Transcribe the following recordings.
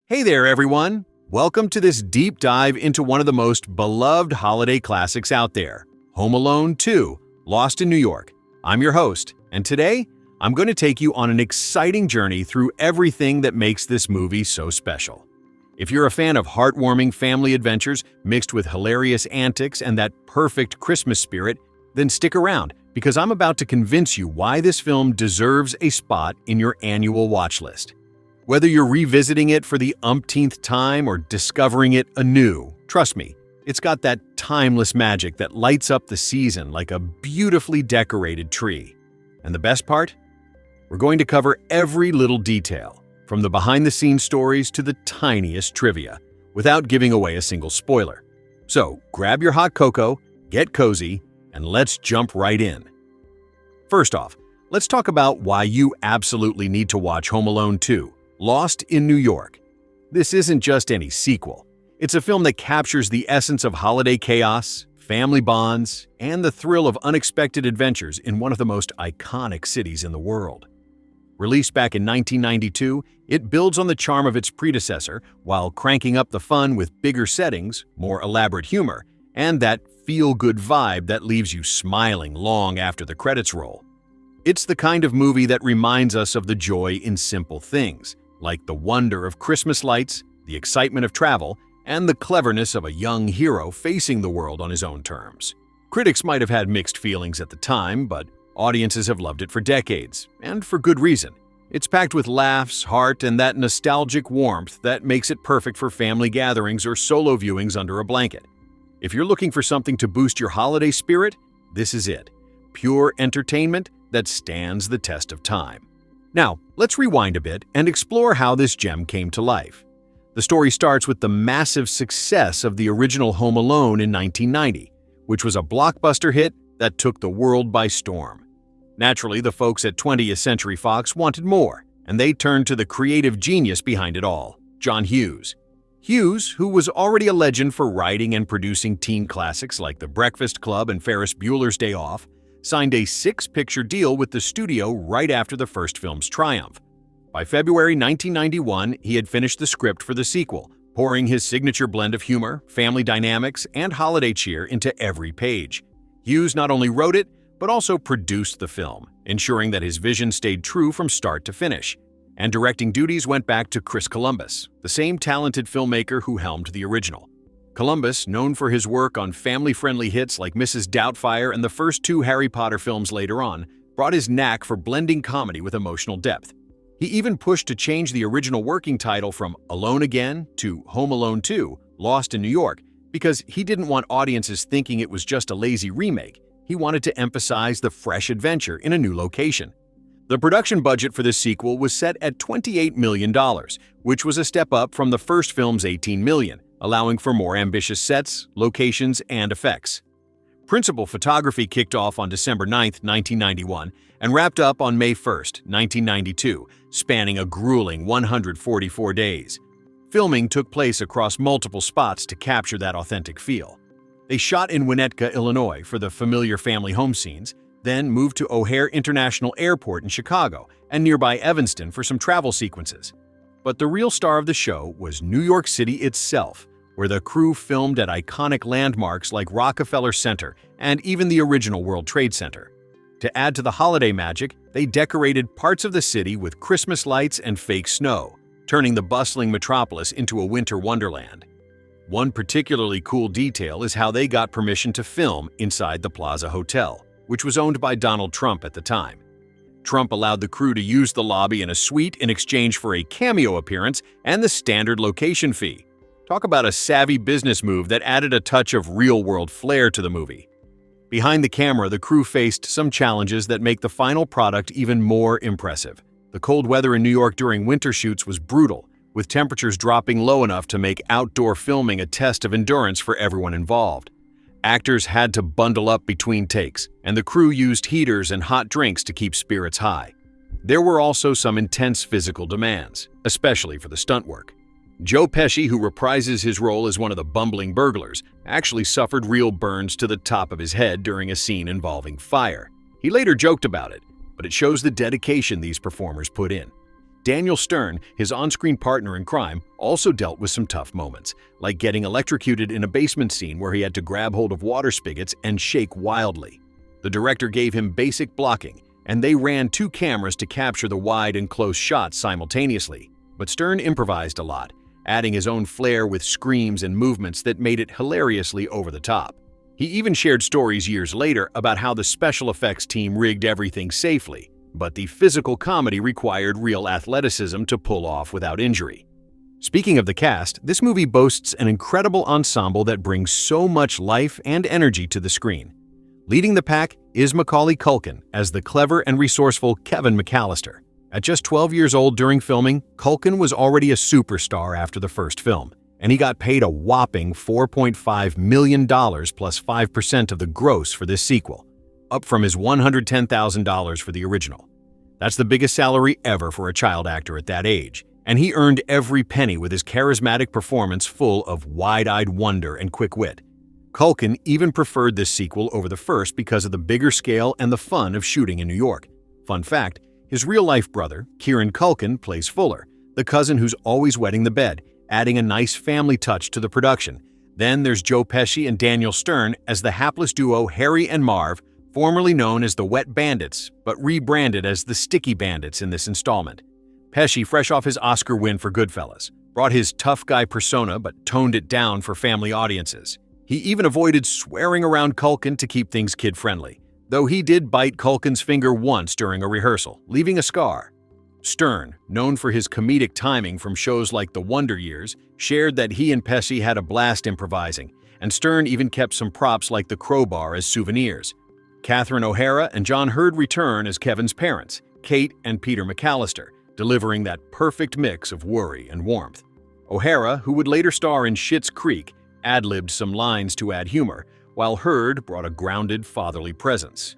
Hey there, everyone! Welcome to this deep dive into one of the most beloved holiday classics out there, Home Alone 2, Lost in New York. I'm your host, and today I'm going to take you on an exciting journey through everything that makes this movie so special. If you're a fan of heartwarming family adventures mixed with hilarious antics and that perfect Christmas spirit, then stick around because I'm about to convince you why this film deserves a spot in your annual watch list. Whether you're revisiting it for the umpteenth time or discovering it anew, trust me, it's got that timeless magic that lights up the season like a beautifully decorated tree. And the best part? We're going to cover every little detail, from the behind-the-scenes stories to the tiniest trivia, without giving away a single spoiler. So grab your hot cocoa, get cozy, and let's jump right in. First off, let's talk about why you absolutely need to watch Home Alone 2. Lost in New York. This isn't just any sequel. It's a film that captures the essence of holiday chaos, family bonds, and the thrill of unexpected adventures in one of the most iconic cities in the world. Released back in 1992, it builds on the charm of its predecessor while cranking up the fun with bigger settings, more elaborate humor, and that feel-good vibe that leaves you smiling long after the credits roll. It's the kind of movie that reminds us of the joy in simple things, like the wonder of Christmas lights, the excitement of travel, and the cleverness of a young hero facing the world on his own terms. Critics might have had mixed feelings at the time, but audiences have loved it for decades, and for good reason. It's packed with laughs, heart, and that nostalgic warmth that makes it perfect for family gatherings or solo viewings under a blanket. If you're looking for something to boost your holiday spirit, this is it. Pure entertainment that stands the test of time. Now, let's rewind a bit and explore how this gem came to life. The story starts with the massive success of the original Home Alone in 1990, which was a blockbuster hit that took the world by storm. Naturally, the folks at 20th Century Fox wanted more, and they turned to the creative genius behind it all, John Hughes. Hughes, who was already a legend for writing and producing teen classics like The Breakfast Club and Ferris Bueller's Day Off, signed a 6-picture deal with the studio right after the first film's triumph. By February 1991, he had finished the script for the sequel, pouring his signature blend of humor, family dynamics, and holiday cheer into every page. Hughes not only wrote it, but also produced the film, ensuring that his vision stayed true from start to finish. And directing duties went back to Chris Columbus, the same talented filmmaker who helmed the original. Columbus, known for his work on family-friendly hits like Mrs. Doubtfire and the first 2 Harry Potter films later on, brought his knack for blending comedy with emotional depth. He even pushed to change the original working title from Alone Again to Home Alone 2, Lost in New York, because he didn't want audiences thinking it was just a lazy remake. He wanted to emphasize the fresh adventure in a new location. The production budget for this sequel was set at $28 million, which was a step up from the first film's $18 million. Allowing for more ambitious sets, locations, and effects. Principal photography kicked off on December 9, 1991, and wrapped up on May 1, 1992, spanning a grueling 144 days. Filming took place across multiple spots to capture that authentic feel. They shot in Winnetka, Illinois for the familiar family home scenes, then moved to O'Hare International Airport in Chicago and nearby Evanston for some travel sequences. But the real star of the show was New York City itself, where the crew filmed at iconic landmarks like Rockefeller Center and even the original World Trade Center. To add to the holiday magic, they decorated parts of the city with Christmas lights and fake snow, turning the bustling metropolis into a winter wonderland. One particularly cool detail is how they got permission to film inside the Plaza Hotel, which was owned by Donald Trump at the time. Trump allowed the crew to use the lobby in a suite in exchange for a cameo appearance and the standard location fee. Talk about a savvy business move that added a touch of real-world flair to the movie. Behind the camera, the crew faced some challenges that make the final product even more impressive. The cold weather in New York during winter shoots was brutal, with temperatures dropping low enough to make outdoor filming a test of endurance for everyone involved. Actors had to bundle up between takes, and the crew used heaters and hot drinks to keep spirits high. There were also some intense physical demands, especially for the stunt work. Joe Pesci, who reprises his role as one of the bumbling burglars, actually suffered real burns to the top of his head during a scene involving fire. He later joked about it, but it shows the dedication these performers put in. Daniel Stern, his on-screen partner in crime, also dealt with some tough moments, like getting electrocuted in a basement scene where he had to grab hold of water spigots and shake wildly. The director gave him basic blocking, and they ran 2 cameras to capture the wide and close shots simultaneously. But Stern improvised a lot, adding his own flair with screams and movements that made it hilariously over the top. He even shared stories years later about how the special effects team rigged everything safely, but the physical comedy required real athleticism to pull off without injury. Speaking of the cast, this movie boasts an incredible ensemble that brings so much life and energy to the screen. Leading the pack is Macaulay Culkin as the clever and resourceful Kevin McAllister. At just 12 years old during filming, Culkin was already a superstar after the first film, and he got paid a whopping $4.5 million plus 5% of the gross for this sequel, up from his $110,000 for the original. That's the biggest salary ever for a child actor at that age, and he earned every penny with his charismatic performance full of wide-eyed wonder and quick wit. Culkin even preferred this sequel over the first because of the bigger scale and the fun of shooting in New York. Fun fact, his real-life brother, Kieran Culkin, plays Fuller, the cousin who's always wetting the bed, adding a nice family touch to the production. Then there's Joe Pesci and Daniel Stern as the hapless duo Harry and Marv, formerly known as the Wet Bandits, but rebranded as the Sticky Bandits in this installment. Pesci, fresh off his Oscar win for Goodfellas, brought his tough guy persona but toned it down for family audiences. He even avoided swearing around Culkin to keep things kid-friendly, though he did bite Culkin's finger once during a rehearsal, leaving a scar. Stern, known for his comedic timing from shows like The Wonder Years, shared that he and Pesci had a blast improvising, and Stern even kept some props like the crowbar as souvenirs. Catherine O'Hara and John Hurd return as Kevin's parents, Kate and Peter McAllister, delivering that perfect mix of worry and warmth. O'Hara, who would later star in Schitt's Creek, ad-libbed some lines to add humor, while Hurd brought a grounded fatherly presence.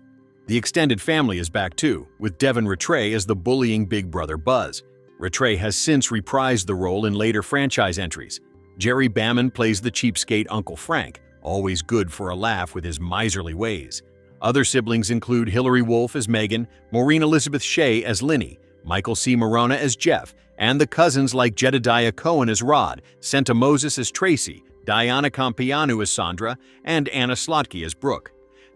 The extended family is back too, with Devin Rattray as the bullying big brother Buzz. Rattray has since reprised the role in later franchise entries. Jerry Baman plays the cheapskate Uncle Frank, always good for a laugh with his miserly ways. Other siblings include Hilary Wolf as Megan, Maureen Elizabeth Shea as Linny, Michael C. Morona as Jeff, and the cousins like Jedediah Cohen as Rod, Senta Moses as Tracy, Diana Compianu as Sandra, and Anna Slotky as Brooke.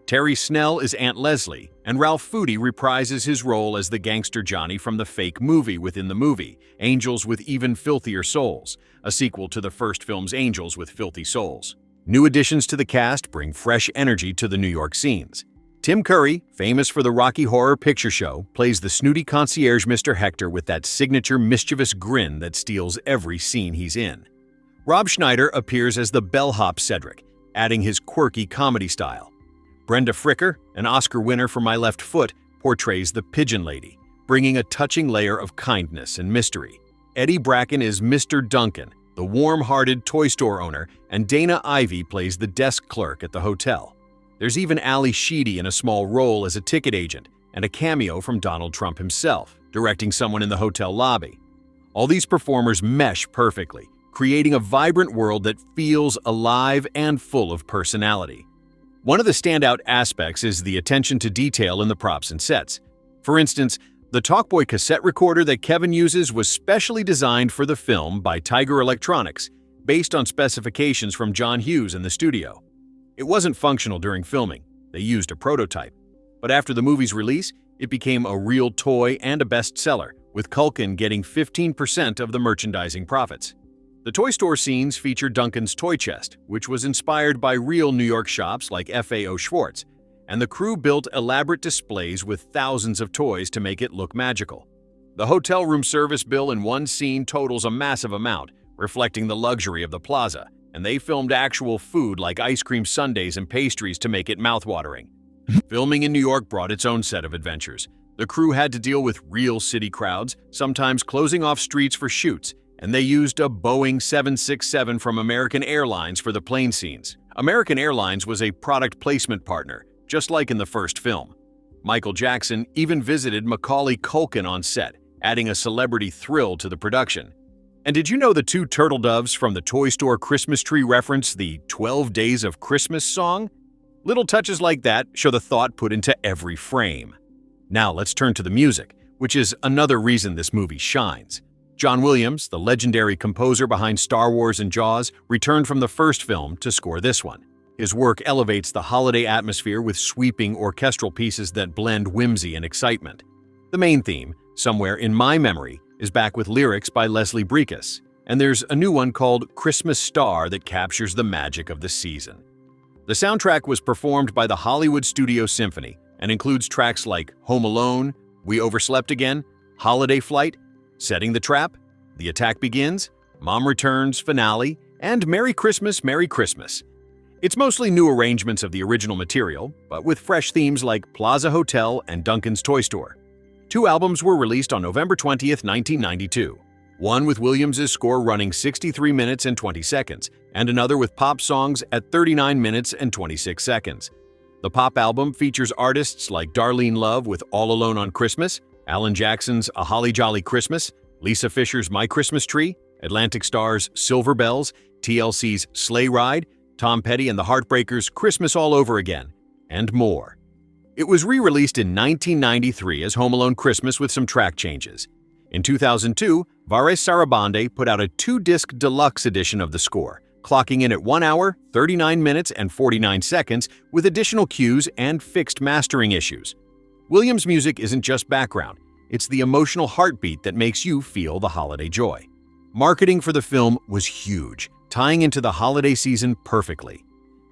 Terry Snell is Aunt Leslie, and Ralph Foodie reprises his role as the gangster Johnny from the fake movie within the movie, Angels with Even Filthier Souls, a sequel to the first film's Angels with Filthy Souls. New additions to the cast bring fresh energy to the New York scenes. Tim Curry, famous for the Rocky Horror Picture Show, plays the snooty concierge Mr. Hector with that signature mischievous grin that steals every scene he's in. Rob Schneider appears as the bellhop Cedric, adding his quirky comedy style. Brenda Fricker, an Oscar winner for My Left Foot, portrays the Pigeon Lady, bringing a touching layer of kindness and mystery. Eddie Bracken is Mr. Duncan, the warm-hearted toy store owner, and Dana Ivey plays the desk clerk at the hotel. There's even Ali Sheedy in a small role as a ticket agent, and a cameo from Donald Trump himself, directing someone in the hotel lobby. All these performers mesh perfectly, creating a vibrant world that feels alive and full of personality. One of the standout aspects is the attention to detail in the props and sets. For instance, the Talkboy cassette recorder that Kevin uses was specially designed for the film by Tiger Electronics, based on specifications from John Hughes in the studio. It wasn't functional during filming, they used a prototype. But after the movie's release, it became a real toy and a bestseller, with Culkin getting 15% of the merchandising profits. The toy store scenes feature Duncan's toy chest, which was inspired by real New York shops like FAO Schwartz, and the crew built elaborate displays with thousands of toys to make it look magical. The hotel room service bill in one scene totals a massive amount, reflecting the luxury of the plaza, and they filmed actual food like ice cream sundaes and pastries to make it mouthwatering. Filming in New York brought its own set of adventures. The crew had to deal with real city crowds, sometimes closing off streets for shoots, and they used a Boeing 767 from American Airlines for the plane scenes. American Airlines was a product placement partner, just like in the first film. Michael Jackson even visited Macaulay Culkin on set, adding a celebrity thrill to the production. And did you know the 2 turtle doves from the Toy Store Christmas tree reference the 12 Days of Christmas song? Little touches like that show the thought put into every frame. Now let's turn to the music, which is another reason this movie shines. John Williams, the legendary composer behind Star Wars and Jaws, returned from the first film to score this one. His work elevates the holiday atmosphere with sweeping orchestral pieces that blend whimsy and excitement. The main theme, Somewhere in My Memory, is back with lyrics by Leslie Bricusse, and there's a new one called Christmas Star that captures the magic of the season. The soundtrack was performed by the Hollywood Studio Symphony and includes tracks like Home Alone, We Overslept Again, Holiday Flight, Setting the Trap, The Attack Begins, Mom Returns Finale, and Merry Christmas, Merry Christmas. It's mostly new arrangements of the original material, but with fresh themes like Plaza Hotel and Duncan's Toy Store. 2 albums were released on November 20th, 1992. One with Williams' score running 63 minutes and 20 seconds, and another with pop songs at 39 minutes and 26 seconds. The pop album features artists like Darlene Love with All Alone on Christmas, Alan Jackson's A Holly Jolly Christmas, Lisa Fisher's My Christmas Tree, Atlantic Star's Silver Bells, TLC's Sleigh Ride, Tom Petty and the Heartbreakers' Christmas All Over Again, and more. It was re-released in 1993 as Home Alone Christmas with some track changes. In 2002, Vares Sarabande put out a 2-disc deluxe edition of the score, clocking in at 1 hour, 39 minutes, and 49 seconds with additional cues and fixed mastering issues. Williams' music isn't just background, it's the emotional heartbeat that makes you feel the holiday joy. Marketing for the film was huge, tying into the holiday season perfectly.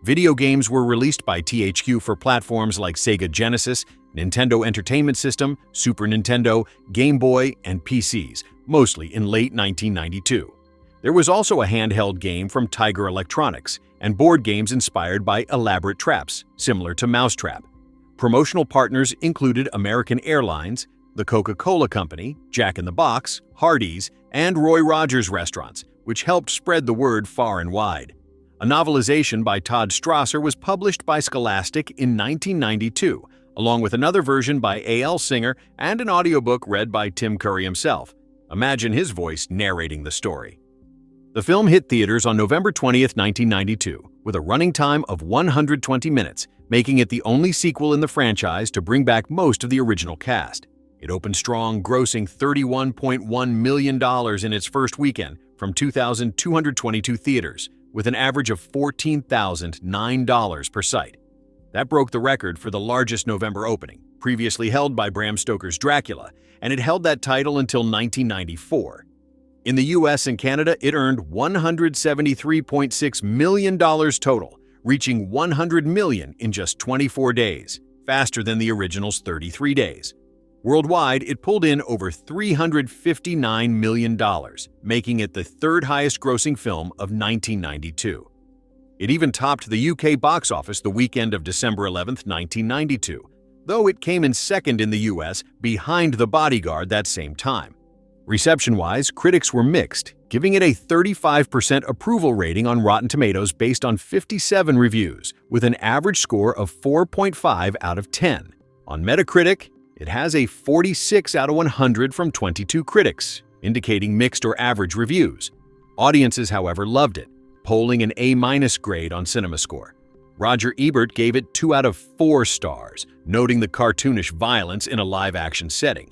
Video games were released by THQ for platforms like Sega Genesis, Nintendo Entertainment System, Super Nintendo, Game Boy, and PCs, mostly in late 1992. There was also a handheld game from Tiger Electronics, and board games inspired by elaborate traps, similar to Mousetrap. Promotional partners included American Airlines, the Coca-Cola Company, Jack in the Box, Hardee's, and Roy Rogers restaurants, which helped spread the word far and wide. A novelization by Todd Strasser was published by Scholastic in 1992, along with another version by A.L. Singer and an audiobook read by Tim Curry himself. Imagine his voice narrating the story. The film hit theaters on November 20, 1992, with a running time of 120 minutes, making it the only sequel in the franchise to bring back most of the original cast. It opened strong, grossing $31.1 million in its first weekend from 2,222 theaters, with an average of $14,009 per site. That broke the record for the largest November opening, previously held by Bram Stoker's Dracula, and it held that title until 1994. In the US and Canada, it earned $173.6 million total, reaching $100 million in just 24 days, faster than the original's 33 days. Worldwide, it pulled in over $359 million, making it the third highest grossing film of 1992. It even topped the UK box office the weekend of December 11, 1992, though it came in second in the US behind The Bodyguard that same time. Reception-wise, critics were mixed, giving it a 35% approval rating on Rotten Tomatoes based on 57 reviews, with an average score of 4.5 out of 10. On Metacritic, it has a 46 out of 100 from 22 critics, indicating mixed or average reviews. Audiences, however, loved it, polling an A- grade on CinemaScore. Roger Ebert gave it 2 out of 4 stars, noting the cartoonish violence in a live-action setting.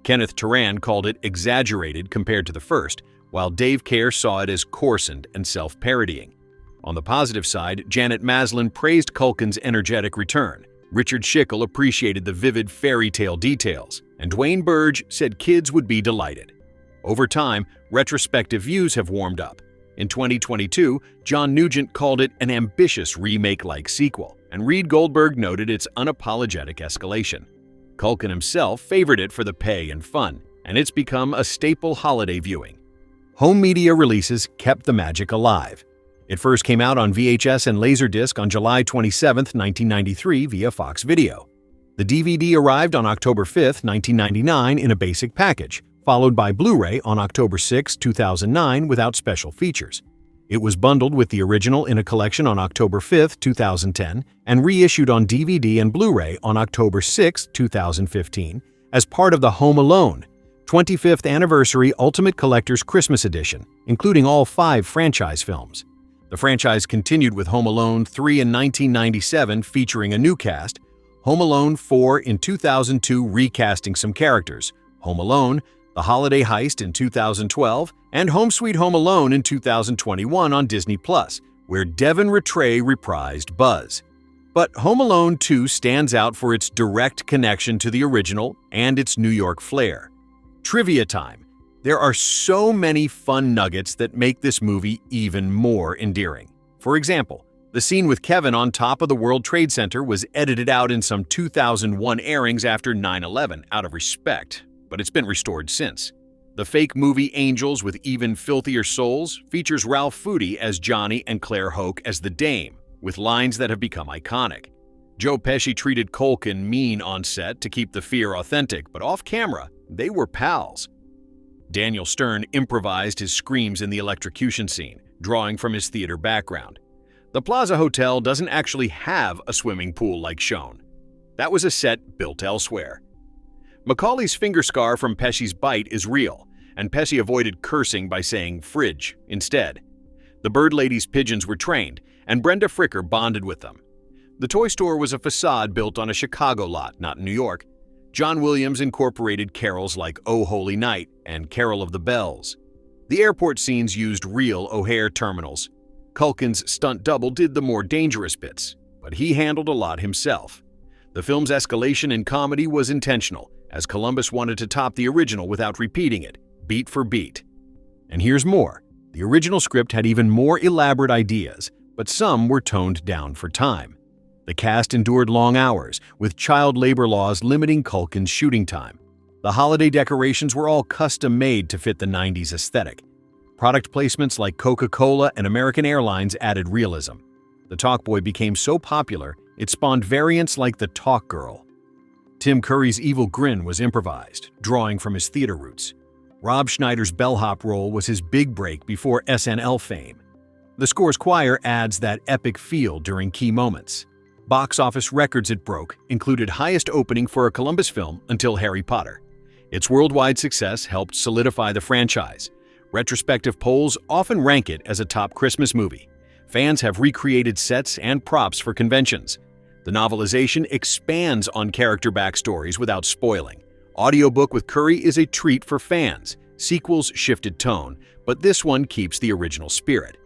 Kenneth Turan called it exaggerated compared to the first, while Dave Kehr saw it as coarsened and self-parodying. On the positive side, Janet Maslin praised Culkin's energetic return. Richard Schickel appreciated the vivid fairy tale details, and Dwayne Burge said kids would be delighted. Over time, retrospective views have warmed up. In 2022, John Nugent called it an ambitious remake-like sequel, and Reed Goldberg noted its unapologetic escalation. Culkin himself favored it for the pay and fun, and it's become a staple holiday viewing. Home media releases kept the magic alive. It first came out on VHS and Laserdisc on July 27, 1993 via Fox Video. The DVD arrived on October 5, 1999 in a basic package, followed by Blu-ray on October 6, 2009 without special features. It was bundled with the original in a collection on October 5, 2010 and reissued on DVD and Blu-ray on October 6, 2015 as part of the Home Alone 25th Anniversary Ultimate Collector's Christmas Edition, including all 5 franchise films. The franchise continued with Home Alone 3 in 1997 featuring a new cast, Home Alone 4 in 2002 recasting some characters, Home Alone, The Holiday Heist in 2012, and Home Sweet Home Alone in 2021 on Disney+, where Devin Rattray reprised Buzz. But Home Alone 2 stands out for its direct connection to the original and its New York flair. Trivia time. There are so many fun nuggets that make this movie even more endearing. For example, the scene with Kevin on top of the World Trade Center was edited out in some 2001 airings after 9/11 out of respect, but it's been restored since. The fake movie Angels with Even Filthier Souls features Ralph Foodie as Johnny and Claire Hoke as the Dame, with lines that have become iconic. Joe Pesci treated Culkin mean on set to keep the fear authentic, but off camera, they were pals. Daniel Stern improvised his screams in the electrocution scene, drawing from his theater background. The Plaza Hotel doesn't actually have a swimming pool like shown. That was a set built elsewhere. Macaulay's finger scar from Pesci's bite is real, and Pesci avoided cursing by saying fridge instead. The Bird Lady's pigeons were trained, and Brenda Fricker bonded with them. The toy store was a facade built on a Chicago lot, not New York. John Williams incorporated carols like Oh Holy Night and Carol of the Bells. The airport scenes used real O'Hare terminals. Culkin's stunt double did the more dangerous bits, but he handled a lot himself. The film's escalation in comedy was intentional, as Columbus wanted to top the original without repeating it, beat for beat. And here's more. The original script had even more elaborate ideas, but some were toned down for time. The cast endured long hours, with child labor laws limiting Culkin's shooting time. The holiday decorations were all custom-made to fit the 90s aesthetic. Product placements like Coca-Cola and American Airlines added realism. The Talkboy became so popular, it spawned variants like the Talk Girl. Tim Curry's evil grin was improvised, drawing from his theater roots. Rob Schneider's bellhop role was his big break before SNL fame. The score's choir adds that epic feel during key moments. Box office records it broke included highest opening for a Columbus film until Harry Potter. Its worldwide success helped solidify the franchise. Retrospective polls often rank it as a top Christmas movie. Fans have recreated sets and props for conventions. The novelization expands on character backstories without spoiling. Audiobook with Curry is a treat for fans. Sequels shifted tone, but this one keeps the original spirit.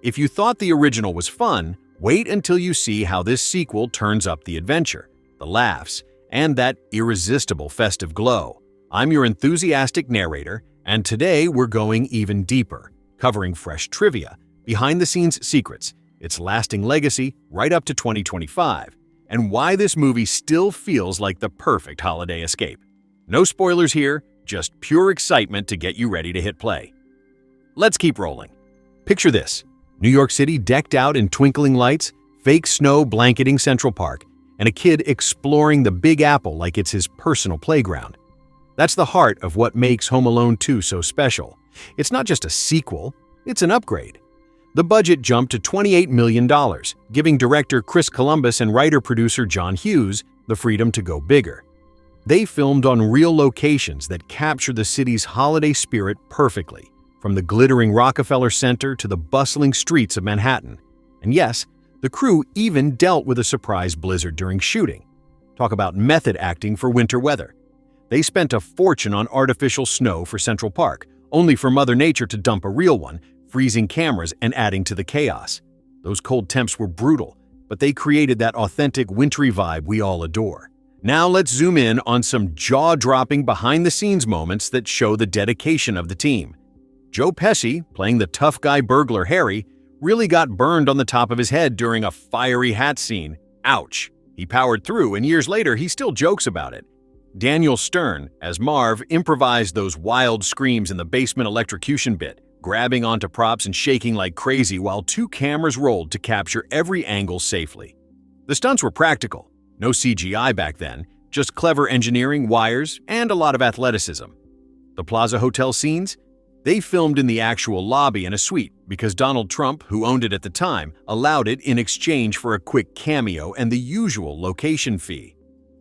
If you thought the original was fun, wait until you see how this sequel turns up the adventure, the laughs, and that irresistible festive glow. I'm your enthusiastic narrator, and today we're going even deeper, covering fresh trivia, behind-the-scenes secrets, its lasting legacy right up to 2025, and why this movie still feels like the perfect holiday escape. No spoilers here, just pure excitement to get you ready to hit play. Let's keep rolling. Picture this. New York City decked out in twinkling lights, fake snow blanketing Central Park, and a kid exploring the Big Apple like it's his personal playground. That's the heart of what makes Home Alone 2 so special. It's not just a sequel, it's an upgrade. The budget jumped to $28 million, giving director Chris Columbus and writer-producer John Hughes the freedom to go bigger. They filmed on real locations that capture the city's holiday spirit perfectly, from the glittering Rockefeller Center to the bustling streets of Manhattan. And yes, the crew even dealt with a surprise blizzard during shooting. Talk about method acting for winter weather. They spent a fortune on artificial snow for Central Park, only for Mother Nature to dump a real one, freezing cameras and adding to the chaos. Those cold temps were brutal, but they created that authentic wintry vibe we all adore. Now let's zoom in on some jaw-dropping behind-the-scenes moments that show the dedication of the team. Joe Pesci, playing the tough guy burglar Harry, really got burned on the top of his head during a fiery hat scene. Ouch! He powered through, and years later he still jokes about it. Daniel Stern, as Marv, improvised those wild screams in the basement electrocution bit, grabbing onto props and shaking like crazy while 2 cameras rolled to capture every angle safely. The stunts were practical. No CGI back then, just clever engineering, wires, and a lot of athleticism. The Plaza Hotel scenes? They filmed in the actual lobby in a suite because Donald Trump, who owned it at the time, allowed it in exchange for a quick cameo and the usual location fee.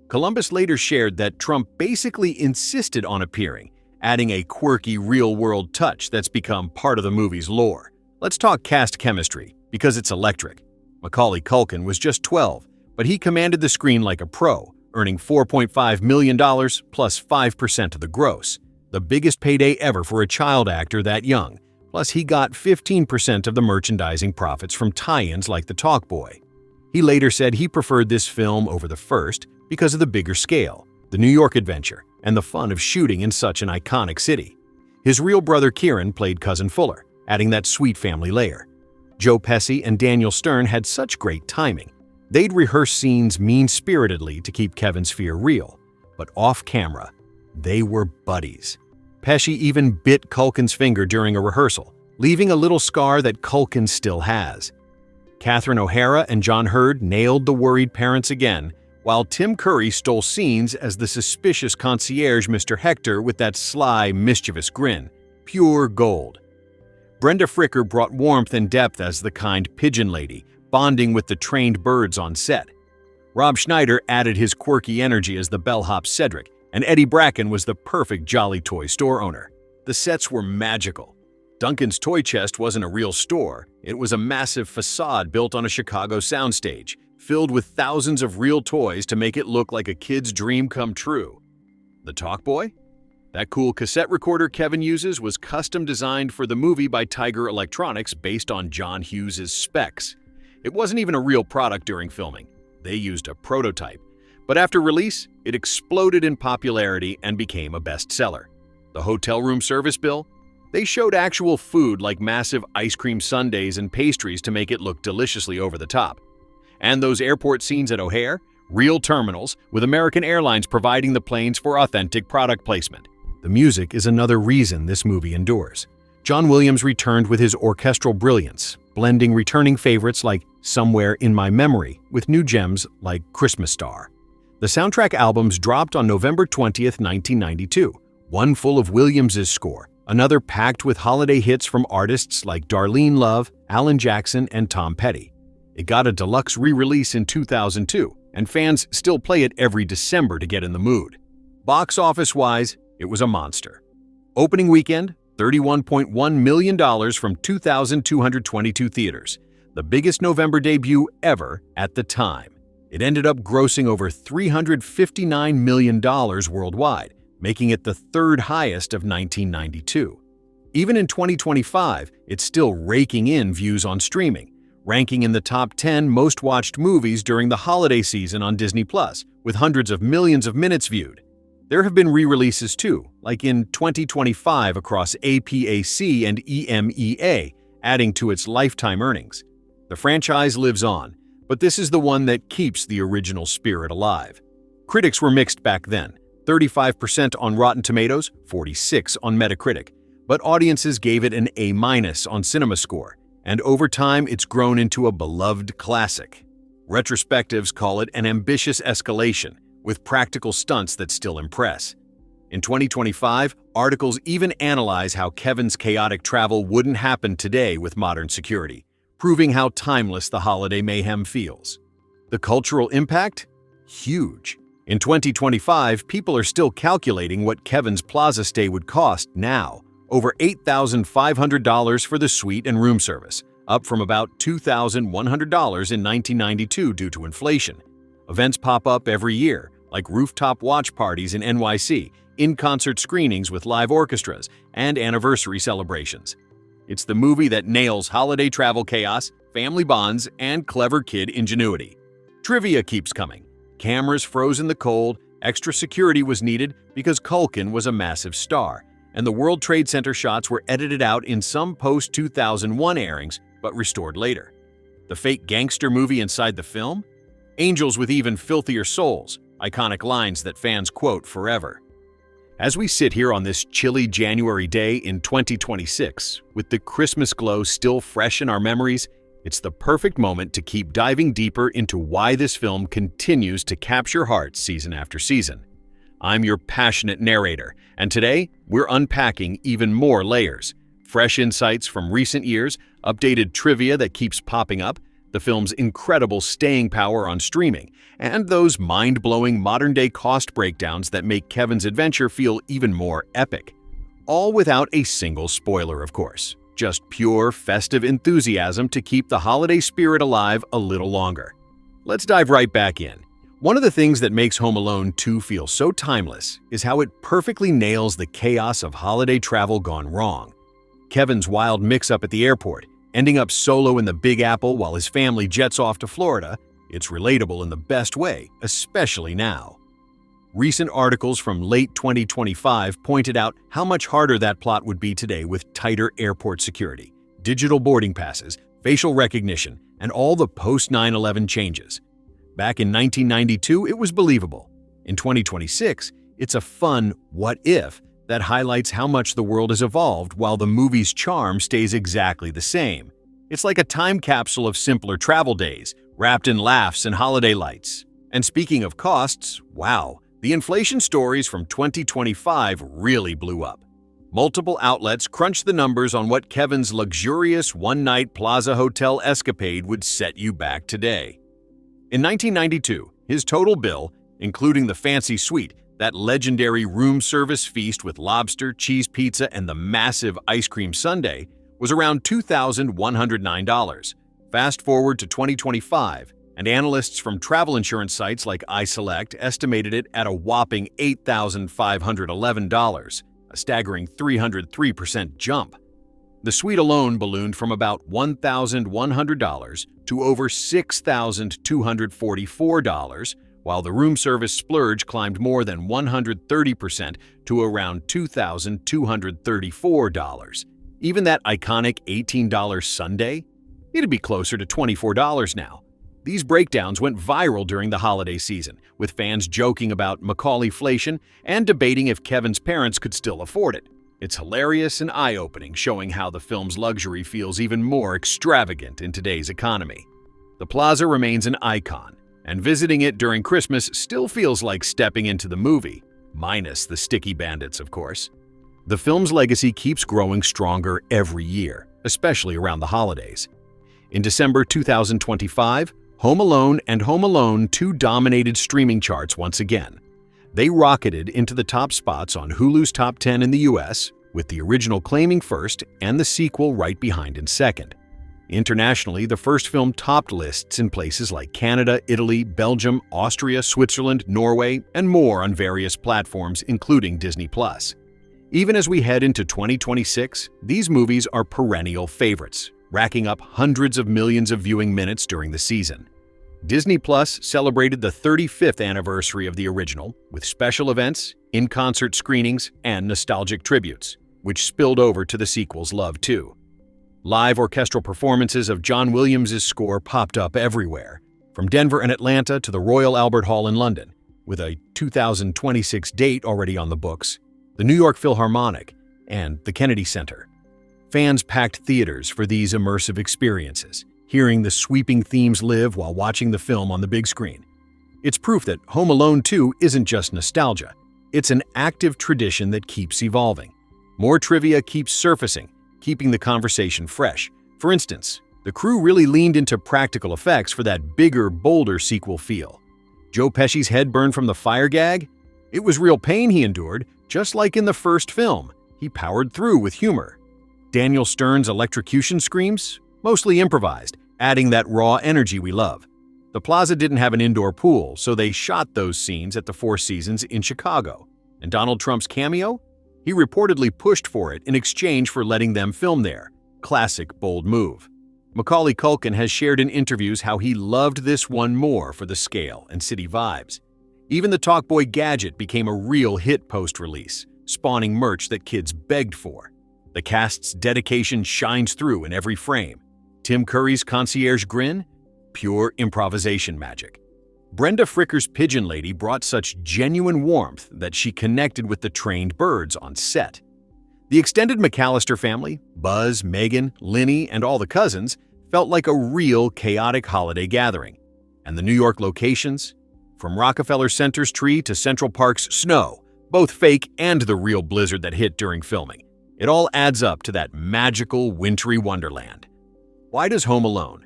Columbus later shared that Trump basically insisted on appearing, adding a quirky real-world touch that's become part of the movie's lore. Let's talk cast chemistry, because it's electric. Macaulay Culkin was just 12, but he commanded the screen like a pro, earning $4.5 million plus 5% of the gross, the biggest payday ever for a child actor that young. Plus, he got 15% of the merchandising profits from tie-ins like The Talkboy. He later said he preferred this film over the first because of the bigger scale, the New York adventure, and the fun of shooting in such an iconic city. His real brother Kieran played Cousin Fuller, adding that sweet family layer. Joe Pesci and Daniel Stern had such great timing. They'd rehearse scenes mean-spiritedly to keep Kevin's fear real, but off-camera, they were buddies. Pesci even bit Culkin's finger during a rehearsal, leaving a little scar that Culkin still has. Catherine O'Hara and John Hurd nailed the worried parents again, while Tim Curry stole scenes as the suspicious concierge Mr. Hector with that sly, mischievous grin. Pure gold. Brenda Fricker brought warmth and depth as the kind pigeon lady, bonding with the trained birds on set. Rob Schneider added his quirky energy as the bellhop Cedric, and Eddie Bracken was the perfect jolly toy store owner. The sets were magical. Duncan's toy chest wasn't a real store, it was a massive facade built on a Chicago soundstage, filled with thousands of real toys to make it look like a kid's dream come true. The Talkboy? That cool cassette recorder Kevin uses was custom designed for the movie by Tiger Electronics based on John Hughes' specs. It wasn't even a real product during filming. They used a prototype. But after release, it exploded in popularity and became a bestseller. The hotel room service bill? They showed actual food like massive ice cream sundaes and pastries to make it look deliciously over the top. And those airport scenes at O'Hare? Real terminals, with American Airlines providing the planes for authentic product placement. The music is another reason this movie endures. John Williams returned with his orchestral brilliance, blending returning favorites like Somewhere in My Memory with new gems like Christmas Star. The soundtrack albums dropped on November 20th, 1992, one full of Williams' score, another packed with holiday hits from artists like Darlene Love, Alan Jackson, and Tom Petty. It got a deluxe re-release in 2002, and fans still play it every December to get in the mood. Box office-wise, it was a monster. Opening weekend, $31.1 million from 2,222 theaters, the biggest November debut ever at the time. It ended up grossing over $359 million worldwide, making it the third highest of 1992. Even in 2025, it's still raking in views on streaming, ranking in the top 10 most-watched movies during the holiday season on Disney+, with hundreds of millions of minutes viewed. There have been re-releases too, like in 2025 across APAC and EMEA, adding to its lifetime earnings. The franchise lives on, but this is the one that keeps the original spirit alive. Critics were mixed back then, 35% on Rotten Tomatoes, 46% on Metacritic, but audiences gave it an A- on CinemaScore, and over time it's grown into a beloved classic. Retrospectives call it an ambitious escalation, with practical stunts that still impress. In 2025, articles even analyze how Kevin's chaotic travel wouldn't happen today with modern security, proving how timeless the holiday mayhem feels. The cultural impact? Huge. In 2025, people are still calculating what Kevin's plaza stay would cost now, over $8,500 for the suite and room service, up from about $2,100 in 1992 due to inflation. Events pop up every year, like rooftop watch parties in NYC, in-concert screenings with live orchestras, and anniversary celebrations. It's the movie that nails holiday travel chaos, family bonds, and clever kid ingenuity. Trivia keeps coming. Cameras froze in the cold, extra security was needed because Culkin was a massive star, and the World Trade Center shots were edited out in some post-2001 airings, but restored later. The fake gangster movie inside the film? Angels with even filthier souls, iconic lines that fans quote forever. As we sit here on this chilly January day in 2026, with the Christmas glow still fresh in our memories, it's the perfect moment to keep diving deeper into why this film continues to capture hearts season after season. I'm your passionate narrator, and today we're unpacking even more layers. Fresh insights from recent years, updated trivia that keeps popping up, the film's incredible staying power on streaming, and those mind-blowing modern-day cost breakdowns that make Kevin's adventure feel even more epic. All without a single spoiler, of course. Just pure, festive enthusiasm to keep the holiday spirit alive a little longer. Let's dive right back in. One of the things that makes Home Alone 2 feel so timeless is how it perfectly nails the chaos of holiday travel gone wrong. Kevin's wild mix-up at the airport, ending up solo in the Big Apple while his family jets off to Florida, it's relatable in the best way, especially now. Recent articles from late 2025 pointed out how much harder that plot would be today with tighter airport security, digital boarding passes, facial recognition, and all the post-9/11 changes. Back in 1992, it was believable. In 2026, it's a fun what if that highlights how much the world has evolved while the movie's charm stays exactly the same. It's like a time capsule of simpler travel days, wrapped in laughs and holiday lights. And speaking of costs, wow, the inflation stories from 2025 really blew up. Multiple outlets crunched the numbers on what Kevin's luxurious one-night Plaza Hotel escapade would set you back today. In 1992, his total bill, including the fancy suite, that legendary room service feast with lobster, cheese pizza, and the massive ice cream sundae, was around $2,109. Fast forward to 2025, and analysts from travel insurance sites like iSelect estimated it at a whopping $8,511, a staggering 303% jump. The suite alone ballooned from about $1,100 to over $6,244, while the room service splurge climbed more than 130% to around $2,234. Even that iconic $18 sundae? It'd be closer to $24 now. These breakdowns went viral during the holiday season, with fans joking about Macaulay-flation and debating if Kevin's parents could still afford it. It's hilarious and eye-opening, showing how the film's luxury feels even more extravagant in today's economy. The Plaza remains an icon, and visiting it during Christmas still feels like stepping into the movie, minus the sticky bandits, of course. The film's legacy keeps growing stronger every year, especially around the holidays. In December 2025, Home Alone and Home Alone 2 dominated streaming charts once again. They rocketed into the top spots on Hulu's top 10 in the US, with the original claiming first and the sequel right behind in second. Internationally, the first film topped lists in places like Canada, Italy, Belgium, Austria, Switzerland, Norway, and more on various platforms, including Disney+. Even as we head into 2026, these movies are perennial favorites, racking up hundreds of millions of viewing minutes during the season. Disney Plus celebrated the 35th anniversary of the original with special events, in-concert screenings, and nostalgic tributes, which spilled over to the sequel's love too. Live orchestral performances of John Williams' score popped up everywhere, from Denver and Atlanta to the Royal Albert Hall in London, with a 2026 date already on the books, the New York Philharmonic, and the Kennedy Center. Fans packed theaters for these immersive experiences, hearing the sweeping themes live while watching the film on the big screen. It's proof that Home Alone 2 isn't just nostalgia, it's an active tradition that keeps evolving. More trivia keeps surfacing, keeping the conversation fresh. For instance, the crew really leaned into practical effects for that bigger, bolder sequel feel. Joe Pesci's head burned from the fire gag? It was real pain he endured, just like in the first film. He powered through with humor. Daniel Stern's electrocution screams? Mostly improvised, adding that raw energy we love. The Plaza didn't have an indoor pool, so they shot those scenes at the Four Seasons in Chicago. And Donald Trump's cameo? He reportedly pushed for it in exchange for letting them film there. Classic bold move. Macaulay Culkin has shared in interviews how he loved this one more for the scale and city vibes. Even the Talkboy gadget became a real hit post-release, spawning merch that kids begged for. The cast's dedication shines through in every frame. Tim Curry's concierge grin? Pure improvisation magic. Brenda Fricker's pigeon lady brought such genuine warmth that she connected with the trained birds on set. The extended McAllister family, Buzz, Megan, Linny, and all the cousins, felt like a real chaotic holiday gathering. And the New York locations? From Rockefeller Center's tree to Central Park's snow, both fake and the real blizzard that hit during filming. It all adds up to that magical, wintry wonderland. Why does Home Alone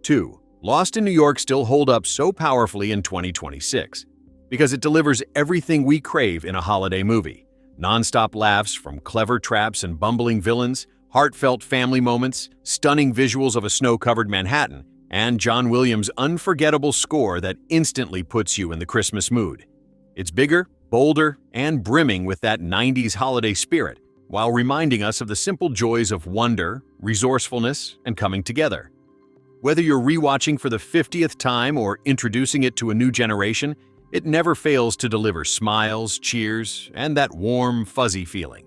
2 Lost in New York still hold up so powerfully in 2026? Because it delivers everything we crave in a holiday movie. Non-stop laughs from clever traps and bumbling villains, heartfelt family moments, stunning visuals of a snow-covered Manhattan, and John Williams' unforgettable score that instantly puts you in the Christmas mood. It's bigger, bolder, and brimming with that 90s holiday spirit, while reminding us of the simple joys of wonder, resourcefulness, and coming together. Whether you're rewatching for the 50th time or introducing it to a new generation, it never fails to deliver smiles, cheers, and that warm, fuzzy feeling.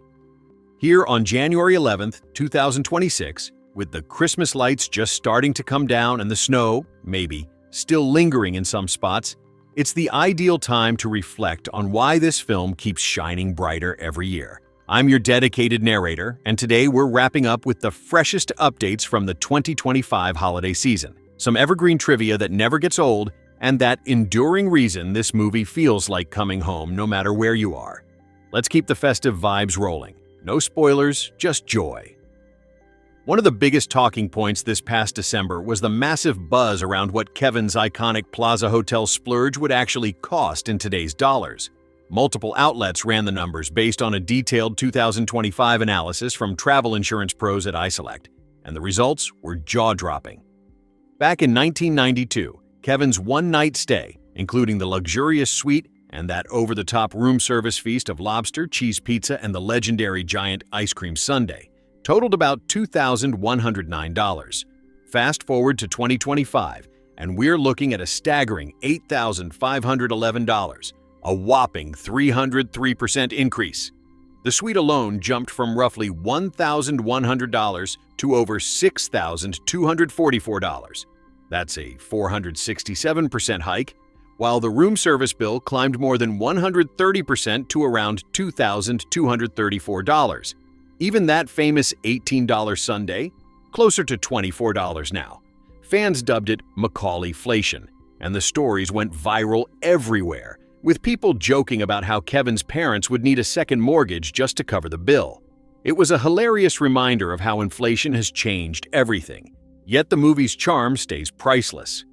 Here on January 11th, 2026, with the Christmas lights just starting to come down and the snow, maybe, still lingering in some spots, it's the ideal time to reflect on why this film keeps shining brighter every year. I'm your dedicated narrator, and today we're wrapping up with the freshest updates from the 2025 holiday season, some evergreen trivia that never gets old, and that enduring reason this movie feels like coming home no matter where you are. Let's keep the festive vibes rolling. No spoilers, just joy. One of the biggest talking points this past December was the massive buzz around what Kevin's iconic Plaza Hotel splurge would actually cost in today's dollars. Multiple outlets ran the numbers based on a detailed 2025 analysis from travel insurance pros at iSelect, and the results were jaw-dropping. Back in 1992, Kevin's one-night stay, including the luxurious suite and that over-the-top room service feast of lobster, cheese pizza, and the legendary giant ice cream sundae, totaled about $2,109. Fast forward to 2025, and we're looking at a staggering $8,511, a whopping 303% increase. The suite alone jumped from roughly $1,100 to over $6,244. That's a 467% hike, while the room service bill climbed more than 130% to around $2,234. Even that famous $18 sundae, closer to $24 now. Fans dubbed it Macaulay-flation, and the stories went viral everywhere, with people joking about how Kevin's parents would need a second mortgage just to cover the bill. It was a hilarious reminder of how inflation has changed everything, yet the movie's charm stays priceless.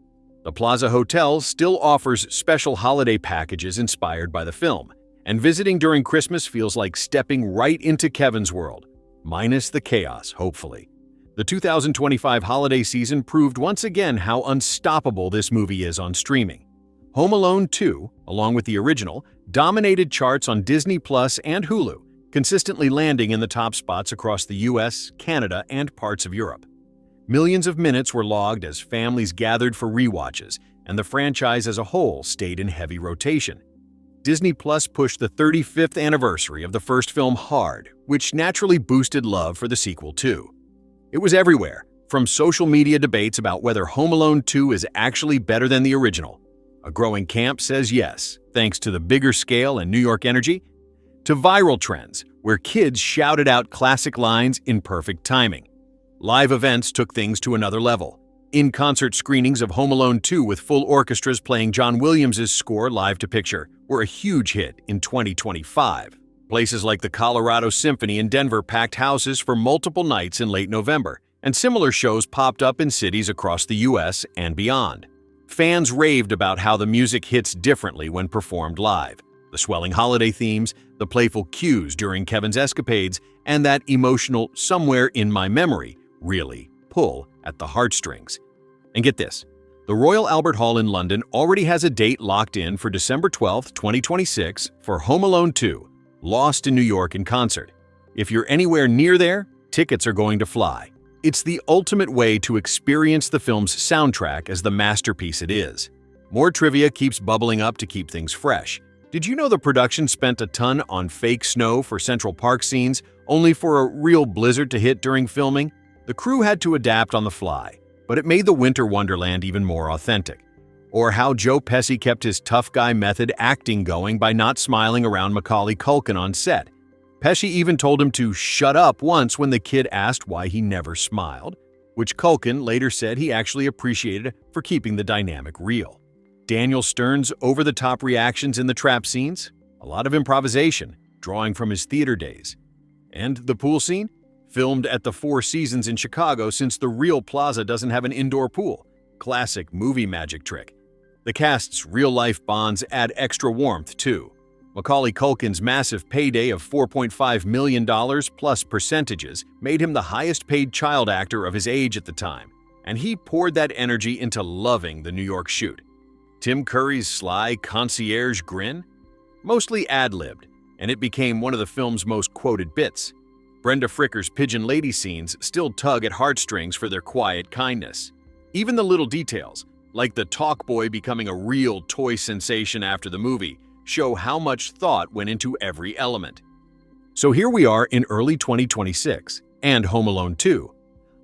The Plaza Hotel still offers special holiday packages inspired by the film, and visiting during Christmas feels like stepping right into Kevin's world, minus the chaos, hopefully. The 2025 holiday season proved once again how unstoppable this movie is on streaming. Home Alone 2, along with the original, dominated charts on Disney Plus and Hulu, consistently landing in the top spots across the US, Canada, and parts of Europe. Millions of minutes were logged as families gathered for rewatches, and the franchise as a whole stayed in heavy rotation. Disney Plus pushed the 35th anniversary of the first film hard, which naturally boosted love for the sequel too. It was everywhere, from social media debates about whether Home Alone 2 is actually better than the original. A growing camp says yes, thanks to the bigger scale and New York energy, to viral trends, where kids shouted out classic lines in perfect timing. Live events took things to another level. In-concert screenings of Home Alone 2 with full orchestras playing John Williams' score live to picture were a huge hit in 2025. Places like the Colorado Symphony in Denver packed houses for multiple nights in late November, and similar shows popped up in cities across the US and beyond. Fans raved about how the music hits differently when performed live. The swelling holiday themes, the playful cues during Kevin's escapades, and that emotional "somewhere in my memory" really pull at the heartstrings. And get this, the Royal Albert Hall in London already has a date locked in for December 12, 2026 for Home Alone 2, Lost in New York in concert. If you're anywhere near there, tickets are going to fly. It's the ultimate way to experience the film's soundtrack as the masterpiece it is. More trivia keeps bubbling up to keep things fresh. Did you know the production spent a ton on fake snow for Central Park scenes, only for a real blizzard to hit during filming? The crew had to adapt on the fly, but it made the winter wonderland even more authentic. Or how Joe Pesci kept his tough guy method acting going by not smiling around Macaulay Culkin on set. Pesci even told him to shut up once when the kid asked why he never smiled, which Culkin later said he actually appreciated for keeping the dynamic real. Daniel Stern's over-the-top reactions in the trap scenes, a lot of improvisation, drawing from his theater days. And the pool scene? Filmed at the Four Seasons in Chicago since the real Plaza doesn't have an indoor pool. Classic movie magic trick. The cast's real-life bonds add extra warmth, too. Macaulay Culkin's massive payday of $4.5 million plus percentages made him the highest-paid child actor of his age at the time. and he poured that energy into loving the New York shoot. Tim Curry's sly concierge grin? Mostly ad-libbed, and it became one of the film's most quoted bits. Brenda Fricker's pigeon lady scenes still tug at heartstrings for their quiet kindness. Even the little details, like the talk boy becoming a real toy sensation after the movie, show how much thought went into every element. So here we are in early 2026, and Home Alone 2.